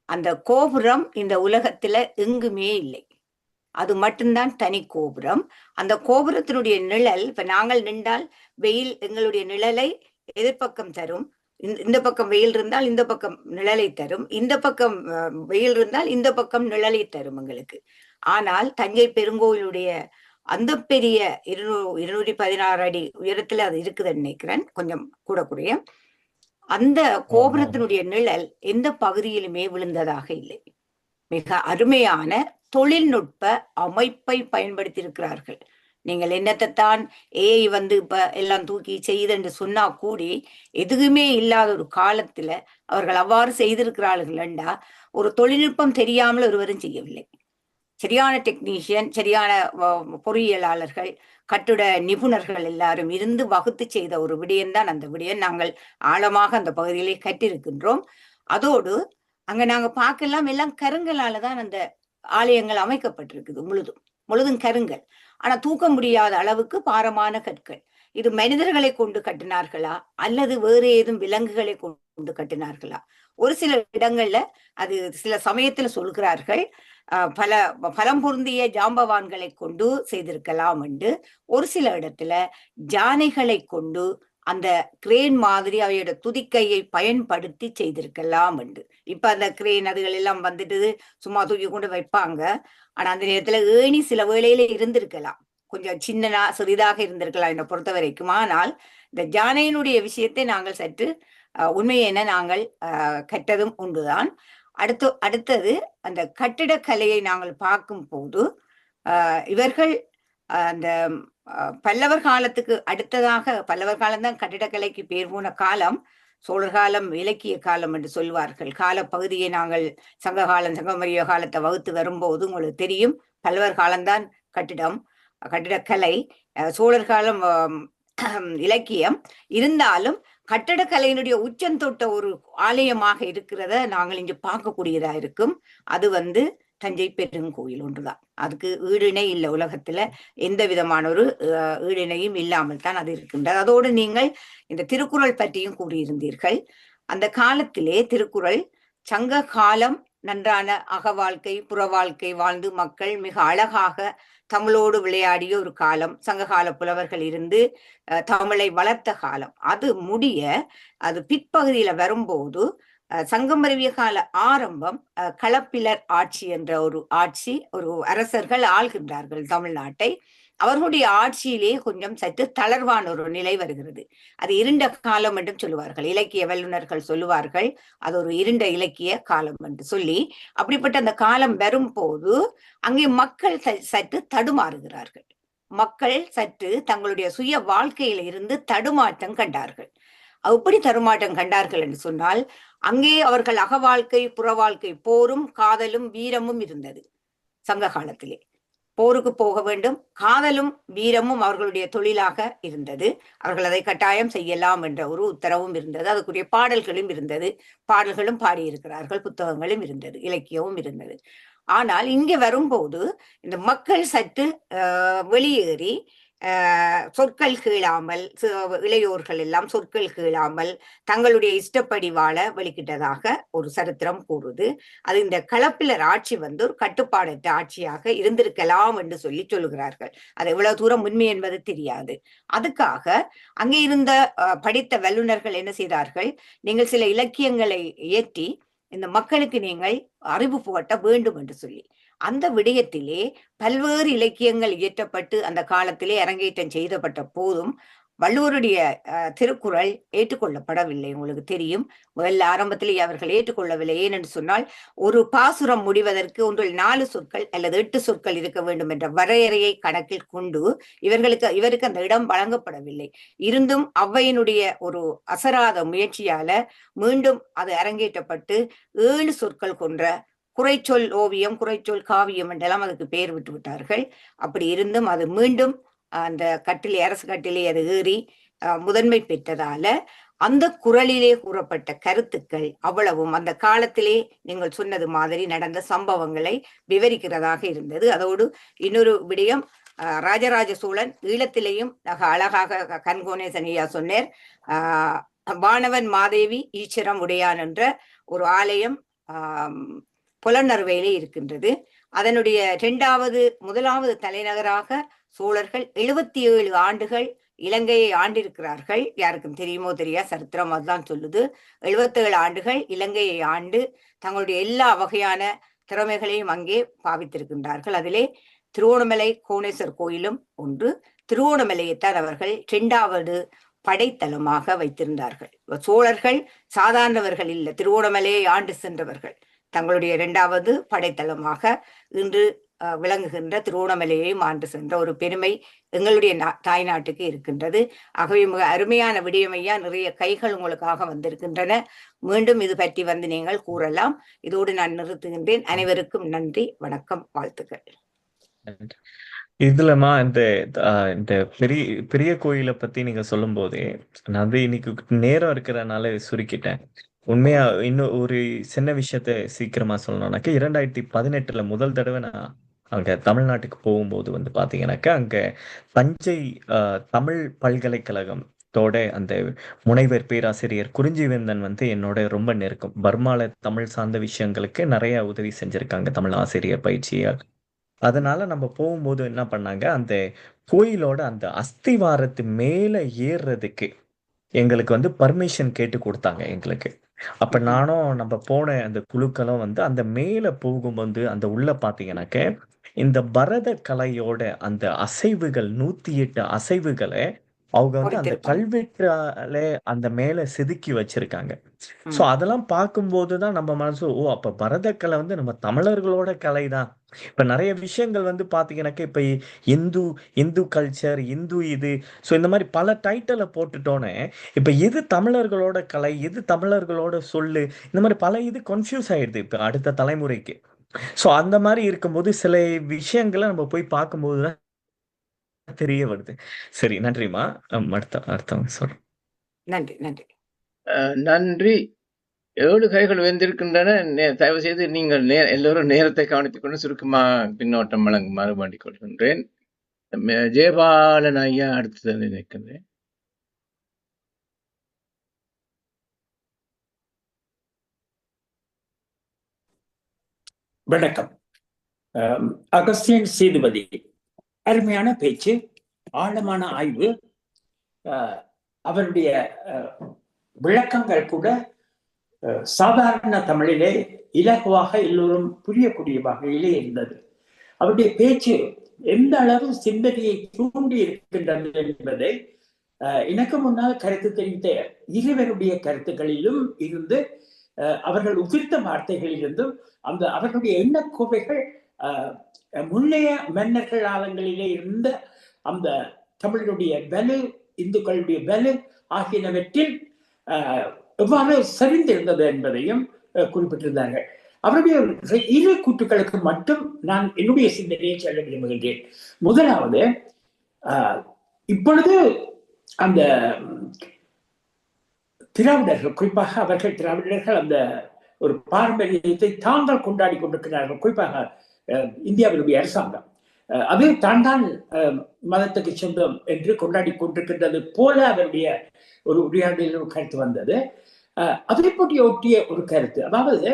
அந்த கோபுரம் இந்த உலகத்துல எங்குமே இல்லை. அது மட்டும்தான் தனி கோபுரம். அந்த கோபுரத்தினுடைய நிழல், இப்ப நாங்கள் நின்றால் வெயில் எங்களுடைய நிழலை எதிர்பக்கம் தரும். இந்த பக்கம் வெயில் இருந்தால் இந்த பக்கம் நிழலை தரும், இந்த பக்கம் வெயில் இருந்தால் இந்த பக்கம் நிழலை தரும் எங்களுக்கு. ஆனால் தஞ்சை பெருங்கோயிலுடைய அந்த பெரிய 216 அடி உயரத்துல அது இருக்குதுன்னு நினைக்கிறேன், கொஞ்சம் கூடக்கூடிய அந்த கோபுரத்தினுடைய நிழல் எந்த பகுதியிலுமே விழுந்ததாக இல்லை. மிக அருமையான தொழில்நுட்ப அமைப்பை பயன்படுத்தி இருக்கிறார்கள். நீங்கள் என்னத்தான் ஏஐ வந்து இப்ப எல்லாம் தூக்கி செய்யுதுன்னு சொன்னா கூடி எதுவுமே இல்லாத ஒரு காலத்துல அவர்கள் அவ்வாறு செய்திருக்கிறார்கள் என்றா ஒரு தொழில்நுட்பம் தெரியாமல் ஒருவரும் செய்யவில்லை. சரியான டெக்னீஷியன், சரியான பொறியியலாளர்கள், கட்டுட நிபுணர்கள் எல்லாரும் இருந்து வகுத்து செய்த ஒரு விடயம்தான் அந்த விடயம். நாங்கள் ஆழமாக அந்த பகுதியிலே கற்றிருக்கின்றோம். அதோடு அங்க நாங்க பார்க்கலாம், எல்லாம் கருங்களால தான் அந்த ஆலயங்கள் அமைக்கப்பட்டிருக்குது. முழுதும் கருங்கல். ஆனா தூக்க முடியாத அளவுக்கு பாரமான கற்கள். இது மனிதர்களை கொண்டு கட்டினார்களா அல்லது வேறு ஏதும் விலங்குகளை கொண்டு கட்டினார்களா? ஒரு சில இடங்கள்ல அது சில சமயத்துல சொல்கிறார்கள் பலம் பொருந்திய ஜாம்பவான்களை கொண்டு செய்திருக்கலாம் என்று. ஒரு சில இடத்துல யானைகளை கொண்டு அந்த கிரேன் மாதிரி அவையோட துதிக்கையை பயன்படுத்தி செய்திருக்கலாம் என்று. இப்ப அந்த கிரேன் அதுகள் எல்லாம் வந்துட்டு சும்மா தூக்கி கொண்டு வைப்பாங்க. ஆனா அந்த நேரத்துல ஏணி சில வேளையில இருந்திருக்கலாம், கொஞ்சம் சின்னனா சிறிதாக இருந்திருக்கலாம் என்னை பொறுத்த வரைக்கும். ஆனால் இந்த யானையினுடைய விஷயத்தை நாங்கள் சற்று உண்மையென நாங்கள் கற்றதும் உண்டுதான். அடுத்தது அந்த கட்டிடக்கலையை நாங்கள் பார்க்கும் போது இவர்கள் அந்த பல்லவர் காலத்துக்கு அடுத்ததாக, பல்லவர் காலம்தான் கட்டிடக்கலைக்கு பேர் போன காலம், சோழர் காலம் இலக்கிய காலம் என்று சொல்வார்கள். கால பகுதியை நாங்கள் சங்ககாலம் சங்கமரிய காலத்தை வகுத்து வரும்போது உங்களுக்கு தெரியும், பல்லவர் காலம்தான் கட்டிடக்கலை, சோழர் காலம் இலக்கியம். இருந்தாலும் கட்டடக்கலையினுடைய உச்சம் தொட்ட ஒரு ஆலயமாக இருக்கிறத நாங்கள் இங்கு பார்க்கக்கூடியதா இருக்கும். அது தஞ்சை பெருங்கோயில் ஒன்றுதான். அதுக்கு ஈடிணை இல்லை, உலகத்துல எந்த விதமான ஒரு ஈடிணையும் இல்லாமல் தான் அது இருக்கின்றது. அதோடு நீங்கள் இந்த திருக்குறள் பற்றியும் கூறியிருந்தீர்கள். அந்த காலத்திலே திருக்குறள் சங்க காலம் நன்றான அக வாழ்க்கை புற வாழ்க்கை வாழ்ந்து மக்கள் மிக அழகாக தமிழோடு விளையாடிய ஒரு காலம். சங்ககால புலவர்கள் இருந்து தமிழை வளர்த்த காலம். அது முடிய அது பிற்பகுதியில வரும்போது சங்கமருவிய கால ஆரம்பம் களப்பிலர் ஆட்சி என்ற ஒரு அரசர்கள் ஆள்கின்றார்கள் தமிழ்நாட்டை. அவர்களுடைய ஆட்சியிலே கொஞ்சம் சற்று தளர்வான ஒரு நிலை வருகிறது. அது இருண்ட காலம் என்றும் சொல்லுவார்கள், இலக்கிய வல்லுநர்கள் சொல்லுவார்கள் அது ஒரு இருண்ட இலக்கிய காலம் என்று சொல்லி. அப்படிப்பட்ட அந்த காலம் வரும்போது அங்கே மக்கள் சற்று தடுமாறுகிறார்கள். மக்கள் சற்று தங்களுடைய சுய வாழ்க்கையில இருந்து தடுமாற்றம் கண்டார்கள். எப்படி தடுமாற்றம் கண்டார்கள் என்று சொன்னால், அங்கே அவர்கள் அக வாழ்க்கை, புற வாழ்க்கை, போரும் காதலும் வீரமும் இருந்தது. சங்க காலத்திலே போருக்கு போக வேண்டும், காதலும் வீரமும் அவர்களுடைய தொழிலாக இருந்தது. அவர்கள் அதை கட்டாயம் செய்யலாம் என்ற ஒரு உத்தரவும் இருந்தது. அதுக்குரிய பாடல்களும் இருந்தது, பாடல்களும் பாடியிருக்கிறார்கள், புத்தகங்களும் இருந்தது, இலக்கியமும் இருந்தது. ஆனால் இங்கே வரும்போது இந்த மக்கள் சற்று வெளியேறி சொற்கள் கீழாமல், இளையோர்கள் எல்லாம் சொற்கள் கீழாமல் தங்களுடைய இஷ்டப்படி வாழ வெளிக்கிட்டதாக ஒரு சரித்திரம் கூறுது. அது இந்த களப்பிலர் ஆட்சி வந்து ஒரு கட்டுப்பாடற்ற ஆட்சியாக இருந்திருக்கலாம் என்று சொல்லுகிறார்கள். அது எவ்வளவு தூரம் உண்மை என்பது தெரியாது. அதுக்காக அங்கே இருந்த படித்த வல்லுநர்கள் என்ன செய்தார்கள், நீங்கள் சில இலக்கியங்களை இயற்றி இந்த மக்களுக்கு நீங்கள் அறிவு புகட்ட வேண்டும் என்று சொல்லி அந்த விடயத்திலே பல்வேறு இலக்கியங்கள் இயற்றப்பட்டு அந்த காலத்திலே அரங்கேற்றம் செய்யப்பட்ட போதும் வள்ளுவருடைய திருக்குறள் ஏற்றுக்கொள்ளப்படவில்லை. உங்களுக்கு தெரியும், முதல்ல ஆரம்பத்திலேயே அவர்கள் ஏற்றுக்கொள்ளவில்லை. ஏனென்று சொன்னால், ஒரு பாசுரம் முடிவதற்கு ஒன்றில் 4 சொற்கள் அல்லது 8 சொற்கள் இருக்க வேண்டும் என்ற வரையறையை கணக்கில் கொண்டு இவருக்கு அந்த இடம் வழங்கப்படவில்லை. இருந்தும் ஔவையினுடைய ஒரு அசராத முயற்சியால மீண்டும் அது அரங்கேற்றப்பட்டு 7 சொற்கள் கொன்ற குறைச்சொல் ஓவியம், குறைச்சொல் காவியம் என்றெல்லாம் அதுக்கு பெயர் விட்டு விட்டார்கள். அப்படி இருந்தும் அது மீண்டும் அந்த கட்டிலே, அரசு கட்டிலே அது ஏறி முதன்மை பெற்றதால அந்த குறளிலே கூறப்பட்ட கருத்துக்கள் அவ்வளவும் அந்த காலத்திலே நீங்கள் சொன்னது மாதிரி நடந்த சம்பவங்களை விவரிக்கிறதாக இருந்தது. அதோடு இன்னொரு விடயம், ராஜராஜ சோழன் ஈழத்திலேயும் அழகாக கண்கோணேசன் ஐயா சொன்னார், வானவன் மாதேவி ஈச்சரம் உடையான் என்ற ஒரு ஆலயம் புலனறுவையிலே இருக்கின்றது. அதனுடைய முதலாவது தலைநகராக சோழர்கள் 77 ஆண்டுகள் இலங்கையை ஆண்டிருக்கிறார்கள். யாருக்கும் தெரியுமோ தெரியா, சரித்திரம் அதுதான் சொல்லுது. 77 ஆண்டுகள் இலங்கையை ஆண்டு தங்களுடைய எல்லா வகையான திறமைகளையும் அங்கே பாவித்திருக்கின்றார்கள். அதிலே திருவோணமலை கோணேஸ்வர் கோயிலும் ஒன்று. திருவோணமலையைத்தான் அவர்கள் 2வது படைத்தளமாக வைத்திருந்தார்கள். சோழர்கள் சாதாரணவர்கள் இல்லை, திருவோணமலையை ஆண்டு சென்றவர்கள். தங்களுடைய 2வது படைத்தளமாக இன்று விளங்குகின்ற திருவோணமலையை ஆண்டு சென்ற ஒரு பெருமை எங்களுடைய தாய் நாட்டுக்கு இருக்கின்றது. ஆகவே மிக அருமையான விடயமையா, நிறைய கைகள் உங்களுக்காக வந்திருக்கின்றன. மீண்டும் இது பற்றி வந்து நீங்கள் கூறலாம். இதோடு நான் நிறுத்துகின்றேன். அனைவருக்கும் நன்றி, வணக்கம், வாழ்த்துக்கள். இதுலமா இந்த பெரிய பெரிய கோயிலை பத்தி நீங்க சொல்லும் போதே நான் வந்து இன்னைக்கு நேரம் இருக்கிறனால சுருக்கிட்டேன். உண்மையா இன்னும் ஒரு சின்ன விஷயத்த சீக்கிரமா சொல்லணும்னாக்க, 2018 முதல் தடவை நான் அங்க தமிழ்நாட்டுக்கு போகும்போது வந்து பாத்தீங்கன்னாக்கா, அங்க தஞ்சை தமிழ் பல்கலைக்கழகத்தோட அந்த முனைவர் பேராசிரியர் குறிஞ்சிவேந்தன் வந்து என்னோட ரொம்ப நெருக்கம். பர்மால தமிழ் சார்ந்த விஷயங்களுக்கு நிறைய உதவி செஞ்சிருக்காங்க தமிழ் ஆசிரியர் பயிற்சியால். அதனால நம்ம போகும்போது என்ன பண்ணாங்க, அந்த கோயிலோட அந்த அஸ்திவாரத்து மேல ஏறுறதுக்கு எங்களுக்கு வந்து பர்மிஷன் கேட்டு கொடுத்தாங்க எங்களுக்கு. அப்ப நானும் நம்ம போன அந்த குழுக்களும் வந்து அந்த மேல போகும்போது அந்த உள்ள பாத்தீங்கன்னாக்க, இந்த பரத கலையோட அந்த அசைவுகள் 108 அசைவுகளை அவங்க வந்து அந்த கல்வெட்டால அந்த மேல செதுக்கி வச்சிருக்காங்க. சோ அதெல்லாம் பார்க்கும்போதுதான் நம்ம மனசு, ஓ அப்ப பரதக்கலை வந்து நம்ம தமிழர்களோட கலைதான். இப்ப நிறைய விஷயங்கள் வந்து பாத்தீங்கன்னாக்க, இப்ப இந்து கல்ச்சர், இந்து இது, சோ இந்த மாதிரி பல டைட்டில போட்டுட்டோன்னே இப்ப எது தமிழர்களோட கலை, எது தமிழர்களோட சொல்லு, இந்த மாதிரி பல இது கன்ஃபியூஸ் ஆயிடுது இப்ப அடுத்த தலைமுறைக்கு. சோ அந்த மாதிரி இருக்கும்போது சில விஷயங்களை நம்ம போய் பார்க்கும்போதுதான் தெரிய வருது. சரி, நன்றிமா. அடுத்தவங்க சொல்றேன். நன்றி நன்றி நன்றி. 7 கைகள் வெந்திருக்கின்றன. தயவு செய்து நீங்கள் எல்லோரும் நேரத்தை கவனித்துக் கொண்டு சுருக்கமா பின்னோட்டம் வழங்குமாறு வேண்டிக் கொள்கின்றேன். ஜெயபாலன் ஐயா அடுத்து நினைக்கின்றேன். வணக்கம். அகஸ்டியன் சேதுபதி, அருமையான பேச்சு, ஆழமான ஆய்வு. அவருடைய விளக்கங்கள் கூட சாதாரண தமிழிலே இலகுவாக எல்லோரும் புரியக்கூடிய வகையிலே இருந்தது. அவருடைய பேச்சு எந்த அளவு சிந்தனையை தூண்டி இருக்கின்றது என்பதை எனக்கு முன்னால் கருத்து தெரிவித்த இருவருடைய கருத்துக்களிலும் இருந்து, அவர்கள் உதிர்த்த வார்த்தைகளிலிருந்தும் அந்த அவர்களுடைய எண்ணக்கோவைகள் முன்னைய மன்னர்கள் காலங்களிலே இருந்த அந்த தமிழனுடைய வலு, இந்துக்களுடைய வலு ஆகியனவற்றில் எவ்வாறு சரிந்திருந்தது என்பதையும் குறிப்பிட்டிருந்தார்கள். அவருடைய இரு கூற்றுக்களுக்கு மட்டும் நான் என்னுடைய சிந்தனையை சொல்ல விரும்புகின்றேன். முதலாவது, இப்பொழுது அந்த திராவிடர்கள், குறிப்பாக அவர்கள் திராவிடர்கள் அந்த ஒரு பாரம்பரியத்தை தாங்கள் கொண்டாடி கொண்டிருக்கிறார்கள். குறிப்பாக இந்தியாவினுடைய அரசாங்கம் அது தான் தான் மதத்துக்கு சொந்தம் என்று கொண்டாடி கொண்டிருக்கின்றது போல அவருடைய ஒரு உரையாடலில் ஒரு கருத்து வந்தது. அதை ஒட்டிய ஒரு கருத்து, அதாவது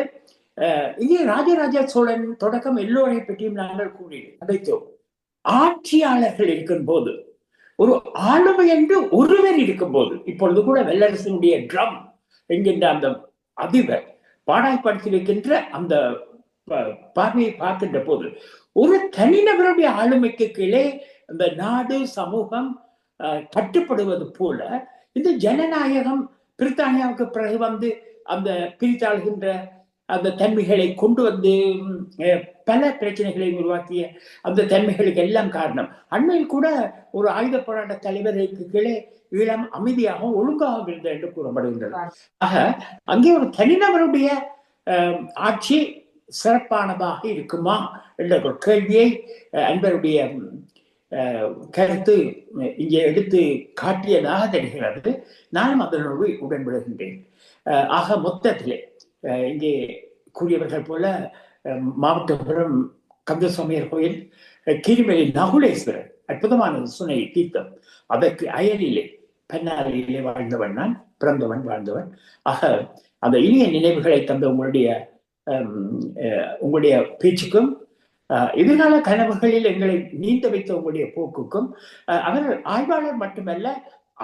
இங்கே ராஜராஜ சோழன் தொடக்கம் எல்லோரை பற்றியும் நாங்கள் கூறி அடைத்தோம். ஆட்சியாளர்கள் இருக்கும் போது, ஒரு ஆளுமை என்று ஒருவர் இருக்கும் போது, இப்பொழுது கூட வெள்ளரசனுடைய ட்ரம் என்கின்ற அந்த அதிபர் பாடாய்படுத்தி வைக்கின்ற அந்த பார்வையை பார்க்கின்ற போது, ஒரு தனிநபருடைய ஆளுமைக்கு கீழே அந்த நாடு சமூகம் கட்டுப்படுவது போல இந்த ஜனநாயகம் பிரித்தானியாவுக்கு பிறகு வந்து அந்த பிரித்தாளுகின்ற அந்த தன்மைகளை கொண்டு வந்து பல பிரச்சனைகளை உருவாக்கிய அந்த தன்மைகளுக்கு எல்லாம் காரணம். அண்மையில் கூட ஒரு ஆயுத போராட்ட தலைவருக்கு கீழே ஈழம் அமைதியாக ஒழுங்காக இருந்தது என்று கூறப்படுகின்றது. ஆக அங்கே ஒரு தனிநபருடைய ஆட்சி சிறப்பானதாக இருக்குமா என்ற ஒரு கேள்வியை அன்பருடைய கருத்து இங்கே எடுத்து காட்டியதாக தெரிகிறது. நானும் அதனோடு உடன்படுகின்றேன். ஆக மொத்தத்திலே இங்கே கூறியவர்கள் போல மாவட்டபுரம் கந்தசுவாமியர் கோயில், கீரிமலை நகுலேஸ்வரர் அற்புதமான சுனை தீர்த்தம், அதற்கு அயலிலே பன்னாரிலே வாழ்ந்தவன் நான், பிறந்தவன் வாழ்ந்தவன். ஆக அந்த இனிய நினைவுகளை தந்த உங்களுடைய பேச்சுக்கும் எதிர்கால கனவுகளில் எங்களை நீண்ட வைத்த உங்களுடைய போக்குக்கும் அவர் ஆய்வாளர் மட்டுமல்ல,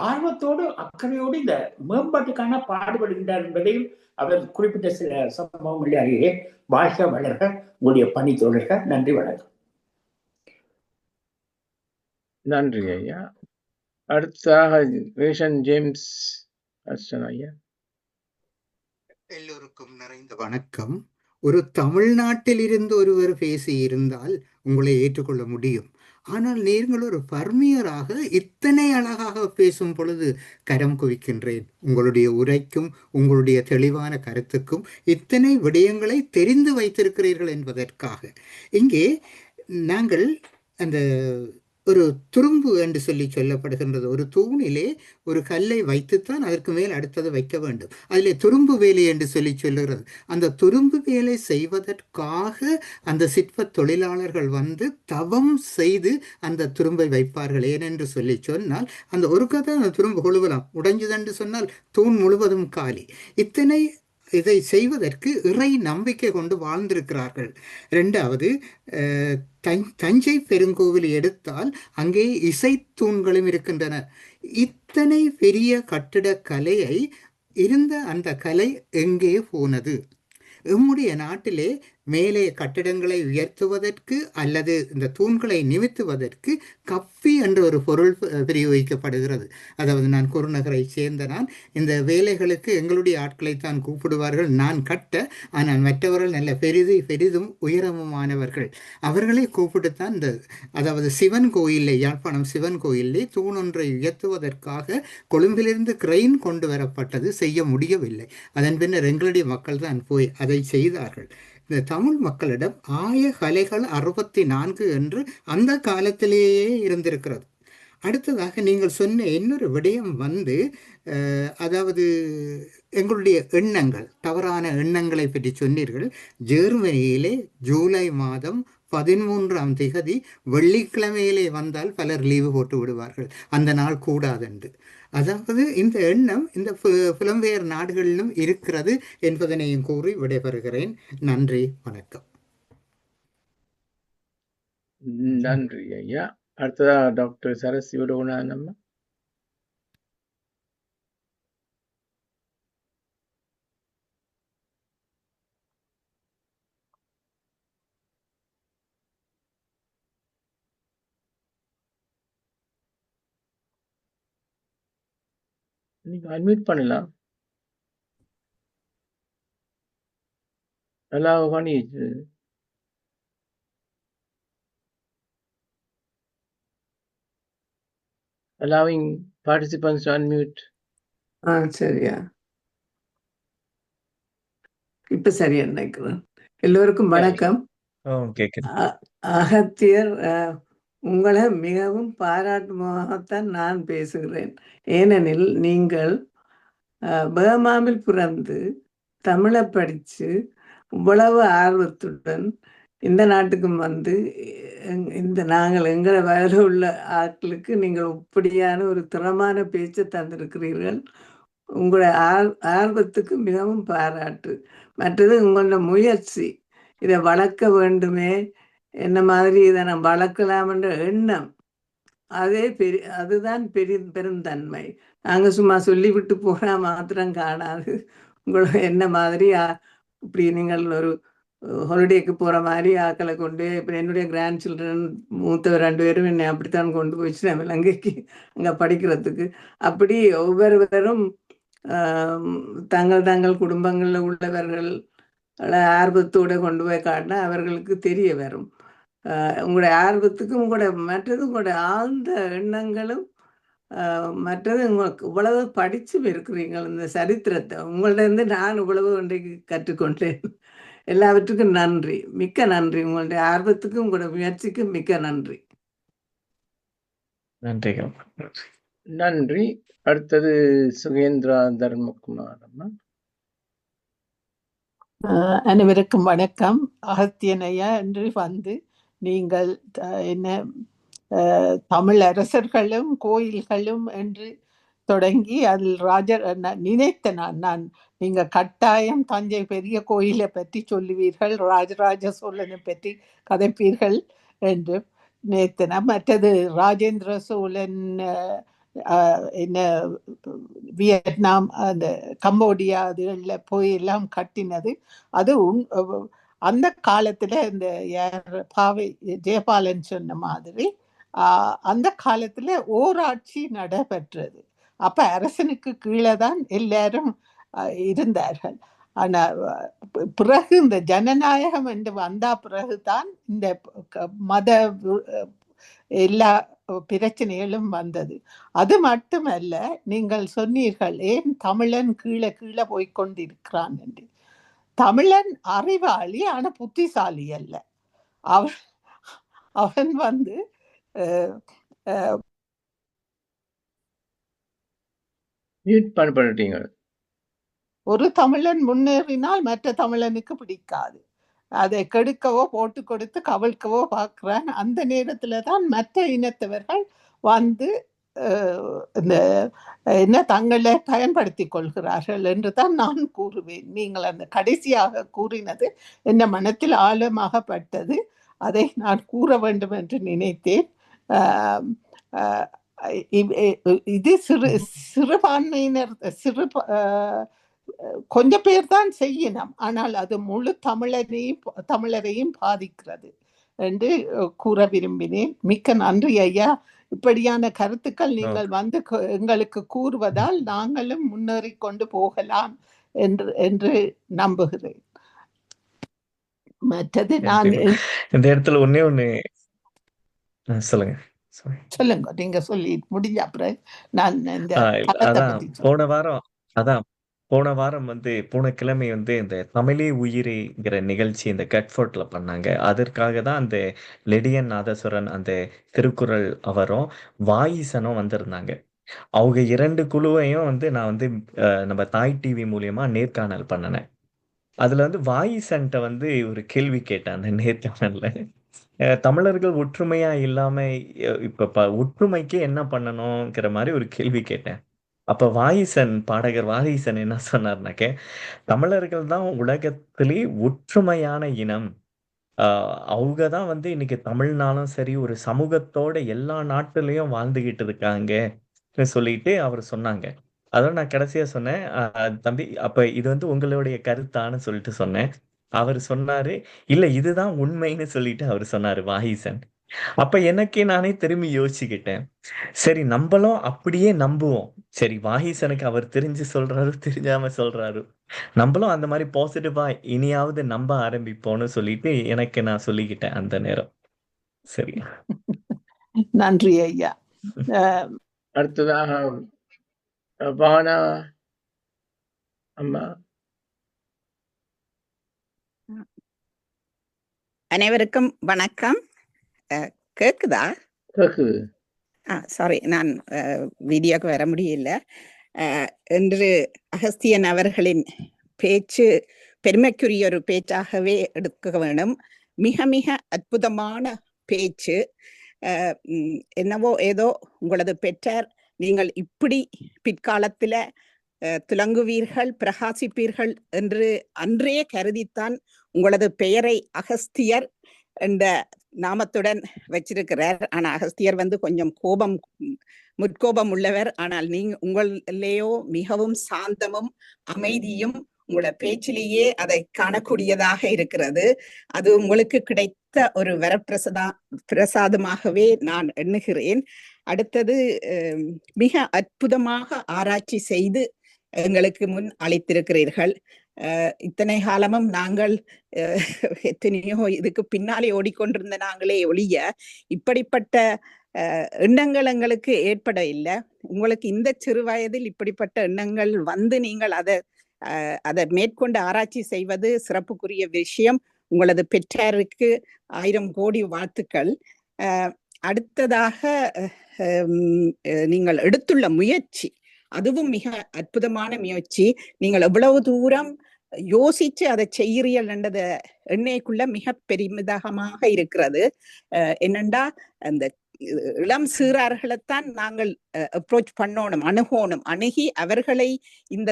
ஆர்வத்தோடு அக்கறையோடு இந்த மேம்பாட்டுக்கான பாடுபடுகின்றார் என்பதையும் அவர் குறிப்பிட்ட சில சம்பவங்களை அறியே. வாழ்க வளர்க உங்களுடைய பணி தொடர்க. நன்றி, வணக்கம். நன்றி ஐயா. அடுத்ததாக ரேஷன் ஜேம்ஸ் ஐயா. எல்லோருக்கும் நிறைந்த வணக்கம். ஒரு தமிழ்நாட்டில் இருந்து ஒருவர் பேசி இருந்தால் உங்களை ஏற்றுக்கொள்ள முடியும். ஆனால் நீங்கள் ஒரு பர்மியராக இத்தனை அழகாக பேசும் பொழுது கரம் குவிக்கின்றேன். உங்களுடைய உரைக்கும் உங்களுடைய தெளிவான கருத்துக்கும் இத்தனை விடயங்களை தெரிந்து வைத்திருக்கிறீர்கள் என்பதற்காக. இங்கே நாங்கள் அந்த ஒரு துரும்பு என்று சொல்லப்படுகின்றது. ஒரு தூணிலே ஒரு கல்லை வைத்துத்தான் அதற்கு மேல் அடுத்தது வைக்க வேண்டும். அதிலே துரும்பு வேலை என்று சொல்லுகிறது. அந்த துரும்பு வேலை செய்வதற்காக அந்த சிற்ப தொழிலாளர்கள் வந்து தவம் செய்து அந்த துரும்பை வைப்பார்கள். ஏனென்று சொன்னால் அந்த ஒரு கதை அந்த துரும்பு கொழுவலாம், உடைஞ்சதென்று சொன்னால் தூண் முழுவதும் காலி. இத்தனை இதை செய்வதற்கு இறை நம்பிக்கை கொண்டு வாழ்ந்திருக்கிறார்கள். இரண்டாவது, தஞ்சை பெருங்கோவில் எடுத்தால் அங்கே இசைத்தூண்களும் இருக்கின்றன. இத்தனை பெரிய கட்டிடக்கலையை இருந்த அந்த கலை எங்கே போனது? நம்முடைய நாட்டிலே மேலே கட்டிடங்களை உயர்த்துவதற்கு அல்லது இந்த தூண்களை நிமித்துவதற்கு கப்பி என்ற ஒரு பொருள் பிரயோகிக்கப்படுகிறது. அதாவது நான் குருநகரை சேர்ந்த நான், இந்த வேலைகளுக்கு எங்களுடைய ஆட்களைத்தான் கூப்பிடுவார்கள் நான் கட்ட. ஆனால் மற்றவர்கள் நல்ல பெரிதும் உயரமுமானவர்கள், அவர்களை கூப்பிட்டுத்தான் அதாவது சிவன் கோயிலே, யாழ்ப்பாணம் சிவன் கோயிலே தூணொன்றை உயர்த்துவதற்காக கொழும்பிலிருந்து கிரெயின் கொண்டு வரப்பட்டது. செய்ய முடியவில்லை. அதன் பின்னர் எங்களுடைய மக்கள் தான் போய் அதை செய்தார்கள். இந்த தமிழ் மக்களிடம் ஆய கலைகள் 64 என்று அந்த காலத்திலேயே இருந்திருக்கிறது. அடுத்ததாக நீங்கள் சொன்ன இன்னொரு விடயம் வந்து அதாவது எங்களுடைய எண்ணங்கள், தவறான எண்ணங்களை பற்றி சொன்னீர்கள். ஜெர்மனியிலே ஜூலை மாதம் 13ஆம் திகதி வெள்ளிக்கிழமையிலே வந்தால் பலர் லீவு போட்டு விடுவார்கள், அந்த நாள் கூடாதென்று. அதாவது இந்த எண்ணம் இந்த புலம்பெயர் நாடுகளிலும் இருக்கிறது என்பதனையும் கூறி விடைபெறுகிறேன். நன்றி, வணக்கம். நன்றி ஐயா. அடுத்ததா டாக்டர் சரஸ் விடோணானம்மா. நீங்க அட்மிட் பண்ணலாம். நல்லா பண்ணி allowing participants to unmute. சரியா இப்ப சரியா நினைக்கிறேன். எல்லோருக்கும் Yeah. வணக்கம். கேக்குது. அகத்தியர், உங்களை மிகவும் பாராட்டுமாகத்தான் நான் பேசுகிறேன். ஏனெனில் நீங்கள் பர்மாவில் பிறந்து தமிழை படித்து இவ்வளவு ஆர்வத்துடன் இந்த நாட்டுக்கும் வந்து நாங்கள் எங்களை வயதில் உள்ள ஆட்களுக்கு நீங்கள் இப்படியான ஒரு திறமான பேச்சை தந்திருக்கிறீர்கள். உங்களுடைய ஆர்வத்துக்கு மிகவும் பாராட்டு. மற்றது உங்களோட முயற்சி, இதை வளர்க்க வேண்டுமே, என்ன மாதிரி இதை நான் வளர்க்கலாம் என்ற எண்ணம், அதுதான் பெருந்தன்மை. நாங்கள் சும்மா சொல்லிவிட்டு போனா மாத்திரம் காணாது. உங்களை என்ன மாதிரி இப்படி நீங்கள் ஒரு ஹாலிடேக்கு போகிற மாதிரி ஆக்களை கொண்டு, இப்போ என்னுடைய கிராண்ட் சில்ட்ரன் மூத்தவர் 2 பேரும் என்னை அப்படித்தான் கொண்டு போயிடுச்சு நம்ம இலங்கைக்கு அங்கே படிக்கிறதுக்கு. அப்படி ஒவ்வொருவரும் தங்கள் குடும்பங்களில் உள்ளவர்கள் ஆர்வத்தோடு கொண்டு போய் காட்டினா அவர்களுக்கு தெரிய வரும். உங்களுடைய ஆர்வத்துக்கும் உங்களுடைய ஆழ்ந்த எண்ணங்களும், மற்றது உங்களுக்கு இவ்வளவு படித்து இருக்கிறீங்க இந்த சரித்திரத்தை. உங்கள்ட்ட இருந்து நான் இவ்வளவு இன்றைக்கு கற்றுக்கொண்டேன். எல்லாவற்றுக்கும் நன்றி, மிக்க நன்றி. உங்களுடைய ஆர்வத்துக்கும் உங்களோட முயற்சிக்கும் மிக்க நன்றி. நன்றிகள். நன்றி. அடுத்தது சுகேந்திரா தர்மகுமார் அம்மா. அனைவருக்கும் வணக்கம். அகத்தியனையா என்று வந்து நீங்கள் என்ன தமிழ் அரசர்களும் கோயில்களும் என்று தொடங்கி அதில் நினைத்த நான் நீங்க கட்டாயம் தஞ்சை பெரிய கோயிலை பற்றி சொல்லுவீர்கள், ராஜராஜ சோழனை பற்றி கதைப்பீர்கள் என்று நினைத்தன. மற்றது ராஜேந்திர சோழன் என்ன வியட்நாம், அந்த கம்போடியா அதுகளில் போய் எல்லாம் கட்டினது, அது அந்த காலத்துல இந்த பாவை ஜெயபாலன் சொன்ன மாதிரி அந்த காலத்துல ஓராட்சி நடைபெற்றது. அப்ப அரசனுக்கு கீழே தான் எல்லாரும் இருந்தார்கள். ஆனா பிறகு இந்த ஜனநாயகம் என்று வந்தா பிறகுதான் இந்த மத எல்லா பிரச்சனைகளும் வந்தது. அது மட்டுமல்ல, நீங்கள் சொன்னீர்கள் ஏன் தமிழன் கீழே கீழே போய்கொண்டிருக்கிறான் என்று. தமிழன் அறிவாளி, ஆனா புத்திசாலி அல்ல. அவன் வந்து ஒரு தமிழன் முன்னேறினால் மற்ற தமிழனுக்கு பிடிக்காது. அதை கெடுக்கவோ போட்டு கொடுத்து கவிழ்க்கவோ பார்க்கிறான். அந்த நேரத்துல தான் மற்ற இனத்தவர்கள் வந்து என்ன தங்களை பயன்படுத்தி கொள்கிறார்கள் என்று தான் நான் கூறுவேன். நீங்கள் அந்த கடைசியாக கூறினது என்ன மனத்தில் ஆழமாகப்பட்டது. அதை நான் கூற வேண்டும் என்று நினைத்தேன். இது சிறுபான்மையினர் கொஞ்சம் பேர் தான் செய்யணும், ஆனால் அது முழு தமிழரையும் பாதிக்கிறது என்று கூற விரும்பினேன். மிக்க நன்றி ஐயா. இப்படியான கருத்துக்கள் நீங்கள் வந்து எங்களுக்கு கூறுவதால் நாங்களும் முன்னேறி கொண்டு போகலாம் என்று நம்புகிறேன். மற்றது நான் இந்த இடத்துல ஒண்ணு சொல்லுங்க நீங்க சொல்லி முடிஞ்ச அப்புறம் நான் போன வாரம் வந்து போன கிழமை வந்து இந்த தமிழே உயிரேங்கிற நிகழ்ச்சி இந்த கட்ஃபோர்ட்ல பண்ணாங்க. அதற்காக தான் அந்த லெடியன் நாதஸ்வரன், அந்த திருக்குறள் அவரும் வாயிசனும் வந்திருந்தாங்க. அவங்க 2 குழுவையும் வந்து நான் வந்து நம்ம தாய் டிவி மூலியமா நேர்காணல் பண்ணினேன். அதுல வந்து வாயிசன்ட்ட வந்து ஒரு கேள்வி கேட்டேன் அந்த நேர்காணல்ல. தமிழர்கள் ஒற்றுமையா இல்லாம இப்ப ஒற்றுமைக்கு என்ன பண்ணணுங்கிற மாதிரி ஒரு கேள்வி கேட்டேன். அப்ப பாடகர் வாயிசன் என்ன சொன்னார்னாக்க, தமிழர்கள் தான் உலகத்திலே ஒற்றுமையான இனம். அவங்க தான் வந்து இன்னைக்கு தமிழ்னாலும் சரி ஒரு சமூகத்தோட எல்லா நாட்டிலையும் வாழ்ந்துகிட்டு இருக்காங்க சொல்லிட்டு அவர் சொன்னாங்க. அதான் நான் கடைசியா சொன்னேன், தம்பி அப்ப இது வந்து உங்களுடைய கருத்தான்னு சொல்லிட்டு சொன்னேன். அவர் சொன்னாரு, இல்ல இதுதான் உண்மைன்னு சொல்லிட்டு அவர் சொன்னாரு வாயிசன். அப்ப எனக்கே நானே திரும்பி யோசிச்சுக்கிட்டேன், சரி நம்மளும் அப்படியே நம்புவோம். சரி வாயிசனுக்கு அவர் தெரிஞ்சு சொல்றாரு, தெரிஞ்சாம சொல்றாரு, நம்மளும் அந்த மாதிரி பாசிட்டிவா இனியாவது நம்ப ஆரம்பிப்போம்னு சொல்லிட்டு எனக்கு நான் சொல்லிக்கிட்டேன் அந்த நேரம். சரி, நன்றி ஐயா. அடுத்ததாக வானா அம்மா. அனைவருக்கும் வணக்கம். கேக்குதா? கேக்குது. சாரி, நான் வீடியோக்கு வர முடியல. இன்று அகஸ்தியன் அவர்களின் பேச்சு பெருமைக்குரிய ஒரு பேச்சாகவே எடுக்க வேணும். மிக மிக அற்புதமான பேச்சு. என்னவோ ஏதோ உங்களது பெற்றார், நீங்கள் இப்படி பிற்காலத்துல துலங்குவீர்கள், பிரகாசிப்பீர்கள் என்று அன்றே கருதித்தான் உங்களது பெயரை அகஸ்தியர் என்ற நாமத்துடன் வச்சிருக்கிறார். ஆனா அகஸ்தியர் கொஞ்சம் முற்கோபம் உள்ளவர். ஆனால் நீங்க உங்களிலேயோ மிகவும் சாந்தமும் அமைதியும் உங்களோட பேச்சிலேயே அதை காணக்கூடியதாக இருக்கிறது. அது உங்களுக்கு கிடைத்த ஒரு வரப்பிரசாதமாகவே நான் எண்ணுகிறேன். அடுத்தது, மிக அற்புதமாக ஆராய்ச்சி செய்து எங்களுக்கு முன் அளித்திருக்கிறீர்கள். இத்தனை காலமும் நாங்கள் எத்தனையோ இதுக்கு பின்னாலே ஓடிக்கொண்டிருந்த நாங்களே ஒழிய இப்படிப்பட்ட எண்ணங்கள் எங்களுக்கு ஏற்பட இல்லை. உங்களுக்கு இந்த சிறு வயதில் இப்படிப்பட்ட எண்ணங்கள் நீங்கள் அதை மேற்கொண்டு ஆராய்ச்சி செய்வது சிறப்புக்குரிய விஷயம். உங்களது பெற்றாருக்கு 1000 கோடி வாழ்த்துக்கள். அடுத்ததாக, நீங்கள் எடுத்துள்ள முயற்சி அதுவும் மிக அற்புதமான முயற்சி. நீங்கள் எவ்வளவு தூரம் யோசிச்சு அதை செய்கிறீர்கள் என்றது எண்ணெய்க்குள்ள மிக பெருமிதமாக இருக்கிறது. என்னண்டா, அந்த இளம் சீறார்களைத்தான் நாங்கள் அப்ரோச் பண்ணணும், அணுகி அவர்களை இந்த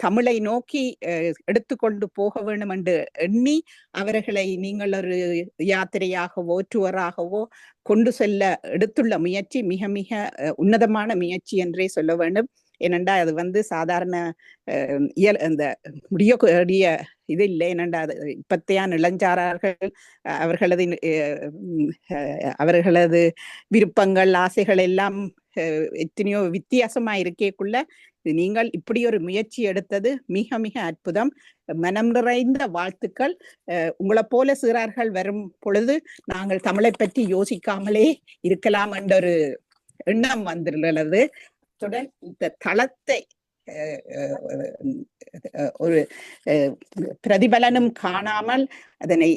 தமிழை நோக்கி எடுத்துக்கொண்டு போக வேண்டும் என்று எண்ணி அவர்களை நீங்கள் ஒரு யாத்திரையாகவோ டூராகவோ கொண்டு செல்ல எடுத்துள்ள முயற்சி மிக மிக உன்னதமான முயற்சி என்றே சொல்ல வேண்டும். ஏனெண்டா அது சாதாரண அந்த முடியக்கூடிய இது இல்லை. ஏனெண்டா அது இப்பத்தையான இளஞ்சாரார்கள் அவர்களது விருப்பங்கள் ஆசைகள் எல்லாம் எத்தனையோ வித்தியாசமா இருக்கேக்குள்ள நீங்கள் இப்படி ஒரு முயற்சி எடுத்தது மிக மிக அற்புதம். மனம் நிறைந்த வாழ்த்துக்கள். உங்களை போல சிறார்கள் வரும் பொழுது நாங்கள் தமிழை பற்றி யோசிக்காமலே இருக்கலாம் என்ற ஒரு எண்ணம் வந்துள்ளது. அத்துடன் இந்த தளத்தை ஒரு பிரதிபலனும் காணாமல் அதனை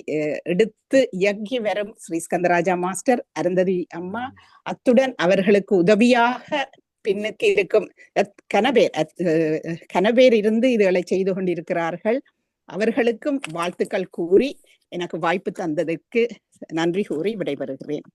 எடுத்து இயக்கி வரும் ஸ்ரீ ஸ்கந்தராஜா மாஸ்டர், அருந்ததி அம்மா, அத்துடன் அவர்களுக்கு உதவியாக பின்னுக்கு இருக்கும் கனபேர் இருந்து இதுகளை செய்து கொண்டிருக்கிறார்கள். அவர்களுக்கும் வாழ்த்துக்கள் கூறி எனக்கு வாய்ப்பு தந்ததற்கு நன்றி கூறி விடைபெறுகிறேன்.